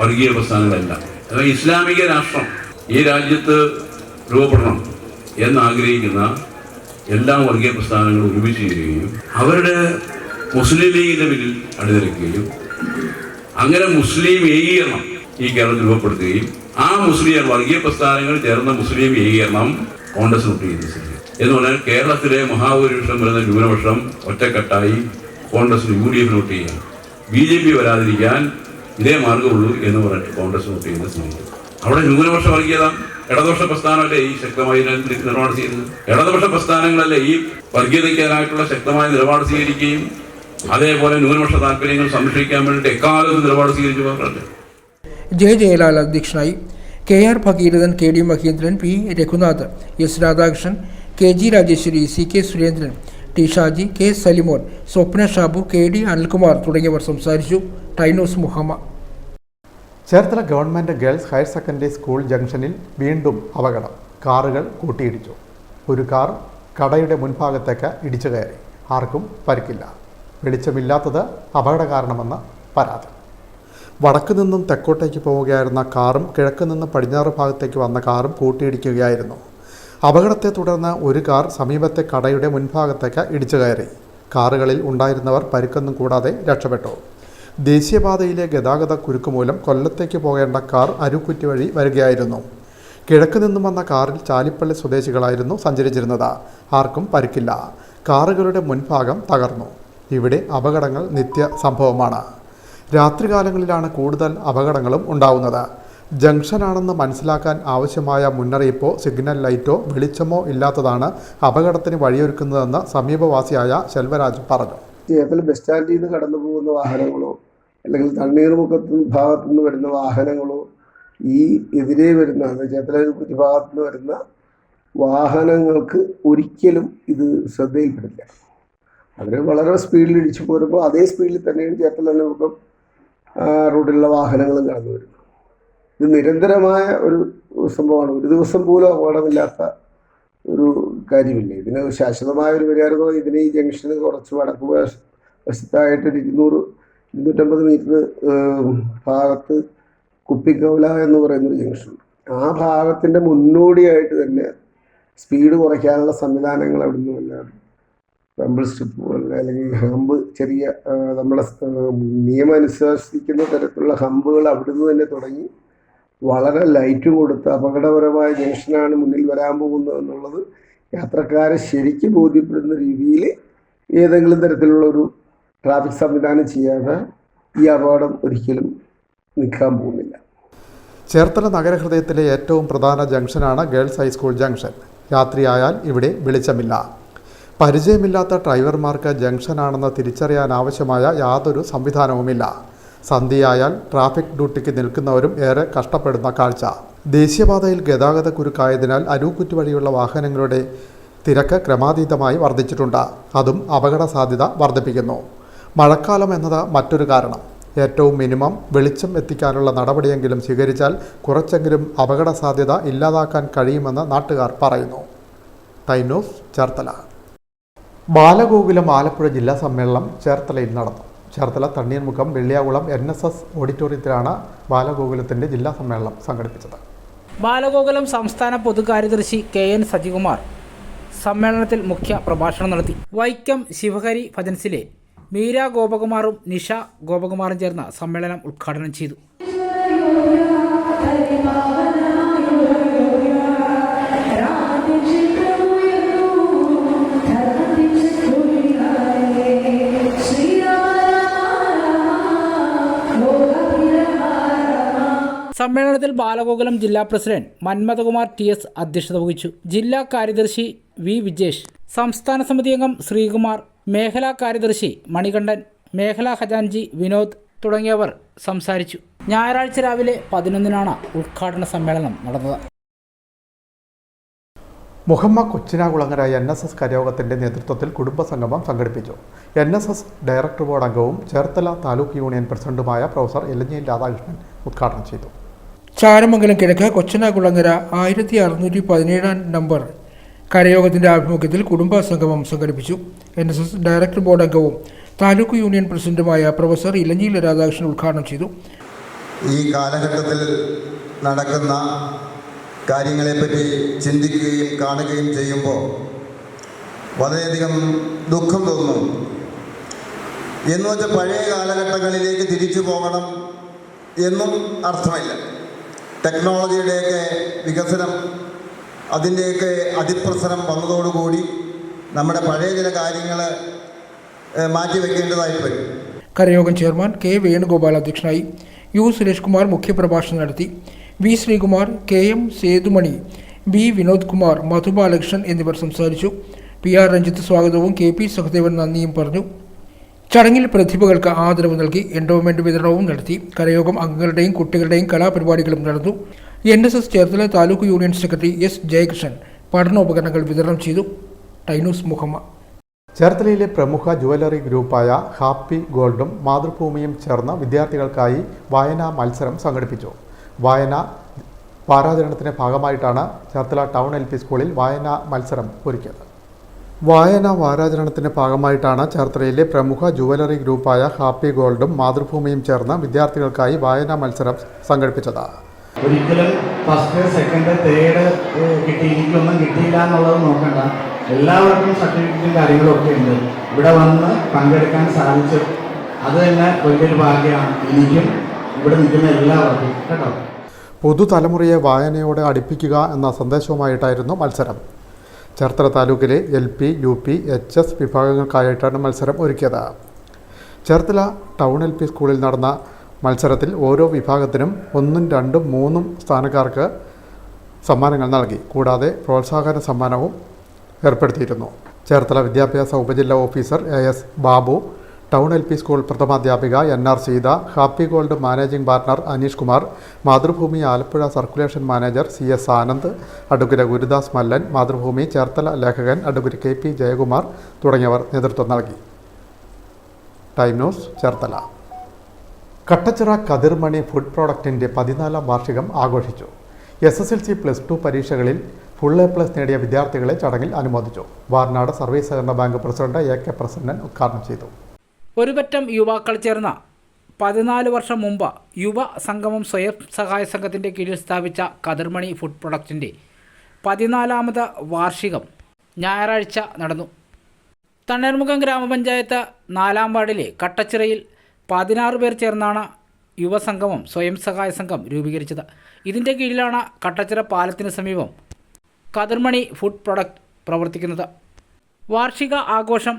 വർഗീയ പ്രസ്ഥാനങ്ങളെല്ലാം, അതായത് ഇസ്ലാമിക രാഷ്ട്രം ഈ രാജ്യത്ത് രൂപപ്പെടണം എന്നാഗ്രഹിക്കുന്ന എല്ലാ വർഗീയ പ്രസ്ഥാനങ്ങളും ഒരുമിച്ച് ചെയ്യുകയും അവരുടെ മുസ്ലിം ലീഗിന്റെ പിന്നിൽ അണിനിരക്കുകയും അങ്ങനെ മുസ്ലിം ഏകീകരണം ഈ കേരളത്തിൽ രൂപപ്പെടുത്തുകയും ആ മുസ്ലിം വർഗീയ പ്രസ്ഥാനങ്ങൾ ചേർന്ന മുസ്ലിം ഏകീകരണം കോൺഗ്രസ് നോട്ട് ചെയ്യുന്നു എന്ന് പറഞ്ഞാൽ കേരളത്തിലെ മഹാഭൂരിപക്ഷം വരുന്ന ന്യൂനപക്ഷം ഒറ്റക്കെട്ടായി കോൺഗ്രസിന് UDF നോട്ട് ചെയ്യാം, BJP വരാതിരിക്കാൻ ഇതേ മാർഗമുള്ളൂ എന്ന് പറഞ്ഞിട്ട് കോൺഗ്രസ് നോട്ട് ചെയ്യുന്ന സമയത്ത് അവിടെ ന്യൂനപക്ഷ വർഗീയത ഇടതുപക്ഷ പ്രസ്ഥാനമല്ലേ ഈ ശക്തമായി നിലപാട് ചെയ്യുന്നത്? ഇടതുപക്ഷ പ്രസ്ഥാനങ്ങളല്ലേ ഈ വർഗീയതയ്ക്കാനായിട്ടുള്ള ശക്തമായ നിലപാട് സ്വീകരിക്കുകയും അതേപോലെ ന്യൂനപക്ഷ താല്പര്യങ്ങൾ സംരക്ഷിക്കാൻ വേണ്ടിയിട്ട് എക്കാലത്തും നിലപാട് സ്വീകരിച്ചു പോകാറുണ്ട്. ജയലാൽ അധ്യക്ഷനായി. KR Bhagirathan, KD Mahendran, P. Raghunath, S. Radhakrishnan, KG Rajeshwari, CK Surendran, T. Shaji, K. Salimon, സ്വപ്ന ഷാബു, KD അനിൽകുമാർ തുടങ്ങിയവർ സംസാരിച്ചു. Time news, Muhamma. Cherthala government girls higher secondary school ജംഗ്ഷനിൽ വീണ്ടും അപകടം. കാറുകൾ കൂട്ടിയിടിച്ചു. ഒരു കാർ കടയുടെ മുൻഭാഗത്തേക്ക് ഇടിച്ചു കയറി. ആർക്കും പരിക്കില്ല. വെളിച്ചമില്ലാത്തത് അപകട കാരണമെന്ന് പരാതി. വടക്ക് നിന്നും തെക്കോട്ടേക്ക് പോവുകയായിരുന്ന കാറും കിഴക്ക് നിന്നും പടിഞ്ഞാറ് ഭാഗത്തേക്ക് വന്ന കാറും കൂട്ടിയിടിക്കുകയായിരുന്നു. അപകടത്തെ തുടർന്ന് ഒരു കാർ സമീപത്തെ കടയുടെ മുൻഭാഗത്തേക്ക് ഇടിച്ചു കയറി. കാറുകളിൽ ഉണ്ടായിരുന്നവർ പരിക്കൊന്നും കൂടാതെ രക്ഷപ്പെട്ടു. ദേശീയപാതയിലെ ഗതാഗത കുരുക്ക് മൂലം കൊല്ലത്തേക്ക് പോകേണ്ട കാർ അരുക്കുറ്റി വഴി വരികയായിരുന്നു. കിഴക്ക് നിന്നും വന്ന കാറിൽ ചാലിപ്പള്ളി സ്വദേശികളായിരുന്നു സഞ്ചരിച്ചിരുന്നത്. ആർക്കും പരിക്കില്ല. കാറുകളുടെ മുൻഭാഗം തകർന്നു. ഇവിടെ അപകടങ്ങൾ നിത്യ സംഭവമാണ്. രാത്രികാലങ്ങളിലാണ് കൂടുതൽ അപകടങ്ങളും ഉണ്ടാവുന്നത്. ജംഗ്ഷനാണെന്ന് മനസ്സിലാക്കാൻ ആവശ്യമായ മുന്നറിയിപ്പോ സിഗ്നൽ ലൈറ്റോ വെളിച്ചമോ ഇല്ലാത്തതാണ് അപകടത്തിന് വഴിയൊരുക്കുന്നതെന്ന് സമീപവാസിയായ ശെൽവരാജ് പറഞ്ഞു. ചേർത്തല ബസ് സ്റ്റാൻഡിൽ നിന്ന് കടന്നു പോകുന്ന വാഹനങ്ങളോ അല്ലെങ്കിൽ തണ്ണീർമുഖത്ത് ഭാഗത്തു നിന്ന് വരുന്ന വാഹനങ്ങളോ ഈ എതിരെ വരുന്ന ചേർത്തല ഭാഗത്തു നിന്ന് വരുന്ന വാഹനങ്ങൾക്ക് ഒരിക്കലും ഇത് ശ്രദ്ധയിൽപ്പെടില്ല. അവർ വളരെ സ്പീഡിൽ ഇടിച്ചു പോരുമ്പോൾ അതേ സ്പീഡിൽ തന്നെയാണ് ചേർത്തല തണ്ണീർമുഖം റോഡിലുള്ള വാഹനങ്ങളും കടന്നു വരുന്നത്. ഇത് നിരന്തരമായ ഒരു സംഭവമാണ്. ഒരു ദിവസം പോലും അപകടമില്ലാത്ത ഒരു കാര്യമില്ല. ഇതിന് ശാശ്വതമായ ഒരു പരിഹാരം ഇതിന് ഈ ജംഗ്ഷന് കുറച്ച് വടക്ക് വശത്തായിട്ട് 200-250 മീറ്റർ ഭാഗത്ത് കുപ്പിക്കവല എന്ന് പറയുന്നൊരു ജംഗ്ഷൻ, ആ ഭാഗത്തിൻ്റെ മുന്നോടിയായിട്ട് തന്നെ സ്പീഡ് കുറയ്ക്കാനുള്ള സംവിധാനങ്ങൾ അവിടെ നിന്ന് വല്ലാതെ റംബിൾ സ്ട്രിപ്പ് പോലെ അല്ലെങ്കിൽ ഹമ്പ്, ചെറിയ നമ്മളെ നിയമം അനുശാസിക്കുന്ന തരത്തിലുള്ള ഹമ്പുകൾ അവിടുന്ന് തന്നെ തുടങ്ങി വളരെ ലൈറ്റും കൊടുത്ത് അപകടപരമായ ജംഗ്ഷനാണ് മുന്നിൽ വരാൻ പോകുന്നത് എന്നുള്ളത് യാത്രക്കാരെ ശരിക്കും ബോധ്യപ്പെടുന്ന രീതിയിൽ ഏതെങ്കിലും തരത്തിലുള്ള ഒരു ട്രാഫിക് സംവിധാനം ചെയ്യാതെ ഈ അപകടം ഒരിക്കലും നിൽക്കാൻ പോകുന്നില്ല. ചേർത്തല നഗരഹൃദയത്തിലെ ഏറ്റവും പ്രധാന ജംഗ്ഷനാണ് ഗേൾസ് ഹൈസ്കൂൾ ജംഗ്ഷൻ. രാത്രിയായാൽ ഇവിടെ വെളിച്ചമില്ല. പരിചയമില്ലാത്ത ഡ്രൈവർമാർക്ക് ജംഗ്ഷനാണെന്ന് തിരിച്ചറിയാനാവശ്യമായ യാതൊരു സംവിധാനവുമില്ല. സന്ധ്യയായാൽ ട്രാഫിക് ഡ്യൂട്ടിക്ക് നിൽക്കുന്നവരും ഏറെ കഷ്ടപ്പെടുന്ന കാഴ്ച. ദേശീയപാതയിൽ ഗതാഗത കുരുക്കായതിനാൽ അരുക്കുറ്റി വഴിയുള്ള വാഹനങ്ങളുടെ തിരക്ക് ക്രമാതീതമായി വർദ്ധിച്ചിട്ടുണ്ട്. അതും അപകട സാധ്യത വർദ്ധിപ്പിക്കുന്നു. മഴക്കാലം എന്നത് മറ്റൊരു കാരണം. ഏറ്റവും മിനിമം വെളിച്ചം എത്തിക്കാനുള്ള നടപടിയെങ്കിലും സ്വീകരിച്ചാൽ കുറച്ചെങ്കിലും അപകട സാധ്യത ഇല്ലാതാക്കാൻ കഴിയുമെന്ന് നാട്ടുകാർ പറയുന്നു. Time news, Cherthala. ബാലഗോകുലം ആലപ്പുഴ ജില്ലാ സമ്മേളനം ചേർത്തലയിൽ നടന്നു. ചേർത്തല തണ്ണീർമുഖം വെള്ളിയാകുളം NSS ഓഡിറ്റോറിയത്തിലാണ് ബാലഗോകുലത്തിൻ്റെ ജില്ലാ സമ്മേളനം സംഘടിപ്പിച്ചത്. ബാലഗോകുലം സംസ്ഥാന പൊതുകാര്യദർശി KN സജികുമാർ സമ്മേളനത്തിൽ മുഖ്യ പ്രഭാഷണം നടത്തി. വൈക്കം ശിവഹരി ഭജൻസിലെ മീര ഗോപകുമാറും നിഷ ഗോപകുമാറും ചേർന്ന് സമ്മേളനം ഉദ്ഘാടനം ചെയ്തു. സമ്മേളനത്തിൽ ബാലഗോകുലം ജില്ലാ പ്രസിഡന്റ് മന്മഥകുമാർ TS അധ്യക്ഷത വഹിച്ചു. ജില്ലാ കാര്യദർശി V വിജേഷ്, സംസ്ഥാന സമിതി അംഗം ശ്രീകുമാർ, മേഖലാ കാര്യദർശി മണികണ്ഠൻ, മേഖലാ ഖജാൻജി വിനോദ് തുടങ്ങിയവർ സംസാരിച്ചു. ഞായറാഴ്ച രാവിലെ 11-നാണ് ഉദ്ഘാടന സമ്മേളനം നടന്നത്. മുഹമ്മദ് കൊച്ചിനാകുളങ്ങര NSS കരയോഗത്തിൻ്റെ നേതൃത്വത്തിൽ കുടുംബസംഗമം സംഘടിപ്പിച്ചു. NSS ഡയറക്ടർ ബോർഡ് അംഗവും ചേർത്തല താലൂക്ക് യൂണിയൻ പ്രസിഡന്റുമായ പ്രൊഫസർ ഇലഞ്ഞിയിൽ രാധാകൃഷ്ണൻ ഉദ്ഘാടനം ചെയ്തു. ചാരമംഗലം കിഴക്ക് കൊച്ചിനാകുളങ്ങര 1617 നമ്പർ കരയോഗത്തിൻ്റെ ആഭിമുഖ്യത്തിൽ കുടുംബസംഗമം സംഘടിപ്പിച്ചു. NSS ഡയറക്ടർ ബോർഡ് അംഗവും താലൂക്ക് യൂണിയൻ പ്രസിഡന്റുമായ പ്രൊഫസർ ഇലഞ്ഞിയിൽ രാധാകൃഷ്ണൻ ഉദ്ഘാടനം ചെയ്തു. ഈ കാലഘട്ടത്തിൽ നടക്കുന്ന കാര്യങ്ങളെപ്പറ്റി ചിന്തിക്കുകയും കാണുകയും ചെയ്യുമ്പോൾ വളരെയധികം ദുഃഖം തോന്നുന്നു. എന്ന് വെച്ചാൽ പഴയ കാലഘട്ടങ്ങളിലേക്ക് തിരിച്ചു പോകണം എന്നും അർത്ഥമില്ല. ടെക്നോളജിയുടെയൊക്കെ വികസനം, അതിൻ്റെയൊക്കെ അതിപ്രസരം വന്നതോടുകൂടി നമ്മുടെ പഴയ ചില കാര്യങ്ങൾ മാറ്റിവെക്കേണ്ടതായിട്ട് വരും. കരയോഗം ചെയർമാൻ K വേണുഗോപാൽ അധ്യക്ഷനായി. U സുരേഷ് കുമാർ മുഖ്യപ്രഭാഷണം നടത്തി. V Sreekumar, KM സേതുമണി, B Vinod Kumar, Madhu Balakrishnan എന്നിവർ സംസാരിച്ചു. PR രഞ്ജിത്ത് സ്വാഗതവും KP സഹദേവൻ നന്ദിയും പറഞ്ഞു. ചടങ്ങിൽ പ്രതിഭകൾക്ക് ആദരവ് നൽകി. എൻഡോവ്മെന്റ് വിതരണവും നടത്തി. കരയോഗം അംഗങ്ങളുടെയും കുട്ടികളുടെയും കലാപരിപാടികളും നടന്നു. NSS Cherthala taluk union secretary S Jayakrishnan പഠനോപകരണങ്ങൾ വിതരണം ചെയ്തു. ടൈനൂസ് മുഹമ്മ. ചേർത്തലയിലെ പ്രമുഖ ജുവലറി ഗ്രൂപ്പായ ഹാപ്പി ഗോൾഡും മാതൃഭൂമിയും ചേർന്ന് വിദ്യാർത്ഥികൾക്കായി വായനാ മത്സരം സംഘടിപ്പിച്ചു. വായന വാരാചരണത്തിൻ്റെ ഭാഗമായിട്ടാണ് ചേർത്തല ടൗൺ LP സ്കൂളിൽ വായനാ മത്സരം ഒരുക്കിയത്. വായനാ വാരാചരണത്തിൻ്റെ ഭാഗമായിട്ടാണ് ചേർത്തലയിലെ പ്രമുഖ ജുവലറി ഗ്രൂപ്പായ ഹാപ്പി ഗോൾഡും മാതൃഭൂമിയും ചേർന്ന് വിദ്യാർത്ഥികൾക്കായി വായനാ മത്സരം സംഘടിപ്പിച്ചത്. ഒരിക്കലും ഫസ്റ്റ്, സെക്കൻഡ്, തേർഡ് കിട്ടി, എനിക്കൊന്നും കിട്ടിയില്ല എന്നുള്ളത് നോക്കണ്ട. എല്ലാവർക്കും സർട്ടിഫിക്കറ്റും കാര്യങ്ങളും ഒക്കെ ഉണ്ട്. ഇവിടെ വന്ന് പങ്കെടുക്കാൻ സാധിച്ചു, അത് തന്നെ വലിയൊരു ഭാഗ്യമാണ് എനിക്കും ഇവിടെ നിൽക്കുന്ന എല്ലാവർക്കും കേട്ടോ. പുതുതലമുറയെ വായനയോടെ അടുപ്പിക്കുക എന്ന സന്ദേശവുമായിട്ടായിരുന്നു മത്സരം. ചേർത്തല താലൂക്കിലെ LP, UP, HS വിഭാഗങ്ങൾക്കായിട്ടാണ് മത്സരം ഒരുക്കിയത്. ചേർത്തല ടൗൺ LP സ്കൂളിൽ നടന്ന മത്സരത്തിൽ ഓരോ വിഭാഗത്തിനും 1, 2, 3 സ്ഥാനക്കാർക്ക് സമ്മാനങ്ങൾ നൽകി. കൂടാതെ പ്രോത്സാഹന സമ്മാനവും ഏർപ്പെടുത്തിയിരുന്നു. ചേർത്തല വിദ്യാഭ്യാസ ഉപജില്ലാ officer AS Babu, town LP school പ്രഥമാധ്യാപിക NR Seetha, happy gold managing partner Aneesh Kumar, Mathrubhumi Alappuzha circulation manager CS Anand, advocate Gurudas Mallan, Mathrubhumi Cherthala ലേഖകൻ അഡ്വക്കേറ്റ് KP ജയകുമാർ തുടങ്ങിയവർ നേതൃത്വം നൽകി. Time news Cherthala. Kattachira Kathirmani food പ്രോഡക്റ്റിൻ്റെ 14ാം വാർഷികം ആഘോഷിച്ചു. SSLC+2 പരീക്ഷകളിൽ ഫുൾ A+ നേടിയ വിദ്യാർത്ഥികളെ ചടങ്ങിൽ അനുമോദിച്ചു. വാർനാട് സർവീസ് സഹകരണ ബാങ്ക് പ്രസിഡന്റ് AK പ്രസന്നൻ ഉദ്ഘാടനം ചെയ്തു. ഒരുപറ്റം യുവാക്കൾ ചേർന്ന 14 വർഷം മുമ്പ് യുവ സംഗമം സ്വയം സഹായ സംഘത്തിൻ്റെ കീഴിൽ സ്ഥാപിച്ച കതിർമണി ഫുഡ് പ്രൊഡക്റ്റിൻ്റെ 14ാമത് വാർഷികം ഞായറാഴ്ച നടന്നു. തണ്ണീർമുക്കം ഗ്രാമപഞ്ചായത്ത് 4ാം വാർഡിലെ കട്ടച്ചിറയിൽ 16 പേർ ചേർന്നാണ് യുവസംഗമം സ്വയം സഹായ സംഘം രൂപീകരിച്ചത്. ഇതിൻ്റെ കീഴിലാണ് കട്ടച്ചിറ പാലത്തിന് സമീപം കതിർമണി ഫുഡ് പ്രൊഡക്റ്റ് പ്രവർത്തിക്കുന്നത്. വാർഷിക ആഘോഷം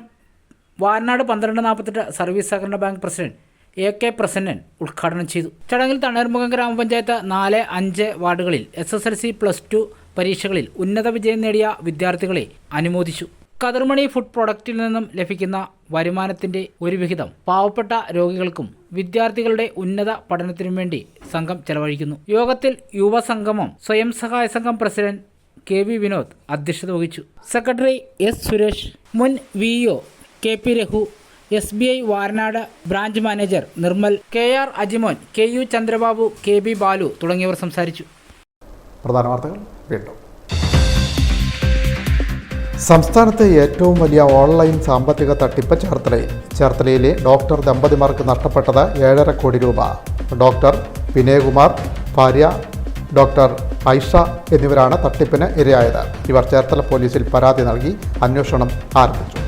വാർനാട് 1248 സർവീസ് സഹകരണ ബാങ്ക് പ്രസിഡന്റ് AK പ്രസന്നൻ ഉദ്ഘാടനം ചെയ്തു. ചടങ്ങിൽ തണ്ണീർമുക്കം ഗ്രാമപഞ്ചായത്ത് 4, 5 വാർഡുകളിൽ SSLC+2 പരീക്ഷകളിൽ ഉന്നത വിജയം നേടിയ വിദ്യാർത്ഥികളെ അനുമോദിച്ചു. കതിർമണി ഫുഡ് പ്രൊഡക്റ്റിൽ നിന്നും ലഭിക്കുന്ന വരുമാനത്തിൻ്റെ ഒരു വിഹിതം പാവപ്പെട്ട രോഗികൾക്കും വിദ്യാർത്ഥികളുടെ ഉന്നത പഠനത്തിനും വേണ്ടി സംഘം ചെലവഴിക്കുന്നു. യോഗത്തിൽ യുവസംഗമം സ്വയം സഹായ സംഘം പ്രസിഡന്റ് KV വിനോദ് അധ്യക്ഷത വഹിച്ചു. സെക്രട്ടറി S സുരേഷ്, മുൻ VO KP Raghu, SBI Varanad branch manager Nirmal, KR Ajimon, KU Chandrababu, KB Balu തുടങ്ങിയവർ സംസാരിച്ചു. പ്രധാന വാർത്തകൾ വീണ്ടും. സംസ്ഥാനത്തെ ഏറ്റവും വലിയ ഓൺലൈൻ സാമ്പത്തിക തട്ടിപ്പ് ചേർത്തലയിലെ ഡോക്ടർ ദമ്പതിമാർക്ക് നഷ്ടപ്പെട്ടത് 7.5 കോടി രൂപ. ഡോക്ടർ വിനയകുമാർ, ഭാര്യ ഡോക്ടർ ഐഷ എന്നിവരാണ് തട്ടിപ്പിന് ഇരയായത്. ഇവർ ചേർത്തല പോലീസിൽ പരാതി നൽകി അന്വേഷണം ആരംഭിച്ചു.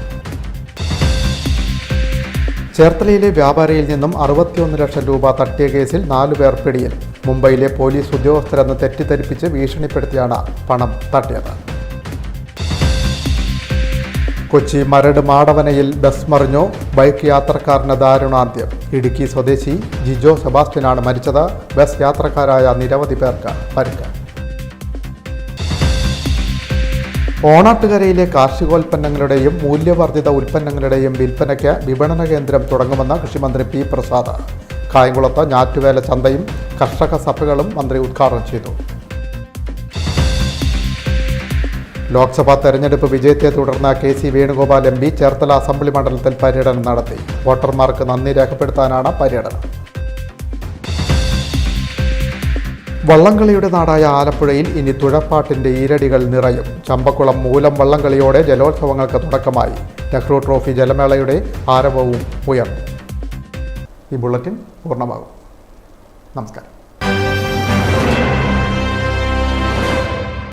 ചേർത്തലയിലെ വ്യാപാരിയിൽ നിന്നും 61 ലക്ഷം രൂപ തട്ടിയ കേസിൽ 4 പേർ പിടിയിൽ. മുംബൈയിലെ പോലീസ് ഉദ്യോഗസ്ഥരെന്ന് തെറ്റിദ്ധരിപ്പിച്ച് ഭീഷണിപ്പെടുത്തിയാണ് പണം തട്ടിയത്. കൊച്ചി മരട് മാടവനയിൽ ബസ് മറിഞ്ഞു. ബൈക്ക് യാത്രക്കാരന് ദാരുണാന്ത്യം. ഇടുക്കി സ്വദേശി ജിജോ സെബാസ്റ്റ്യനാണ് മരിച്ചത്. ബസ് യാത്രക്കാരായ നിരവധി പേർക്ക് പരിക്ക്. ഓണാട്ടുകരയിലെ കാർഷികോൽപ്പന്നങ്ങളുടെയും മൂല്യവർദ്ധിത ഉൽപ്പന്നങ്ങളുടെയും വിൽപ്പനയ്ക്ക് വിപണന കേന്ദ്രം തുടങ്ങുമെന്ന് കൃഷിമന്ത്രി P പ്രസാദ്. കായംകുളത്ത് ഞാറ്റുവേല ചന്തയും കർഷക സഭകളും മന്ത്രി ഉദ്ഘാടനം ചെയ്തു. ലോക്സഭാ തെരഞ്ഞെടുപ്പ് വിജയത്തെ തുടർന്ന് KC Venugopal MP Cherthala assembly മണ്ഡലത്തിൽ പര്യടനം നടത്തി. വോട്ടർമാർക്ക് നന്ദി രേഖപ്പെടുത്താനാണ് പര്യടനം. വള്ളംകളിയുടെ നാടായ ആലപ്പുഴയിൽ ഇനി തുഴപ്പാട്ടിൻ്റെ ഈരടികൾ നിറയും. ചമ്പക്കുളം മൂലം വള്ളംകളിയോടെ ജലോത്സവങ്ങൾക്ക് തുടക്കമായി. നെഹ്റു ട്രോഫി ജലമേളയുടെ ആരവവും ഉയർന്നു. ഈ ബുള്ളറ്റിൻ പൂർണ്ണമാകും. നമസ്കാരം.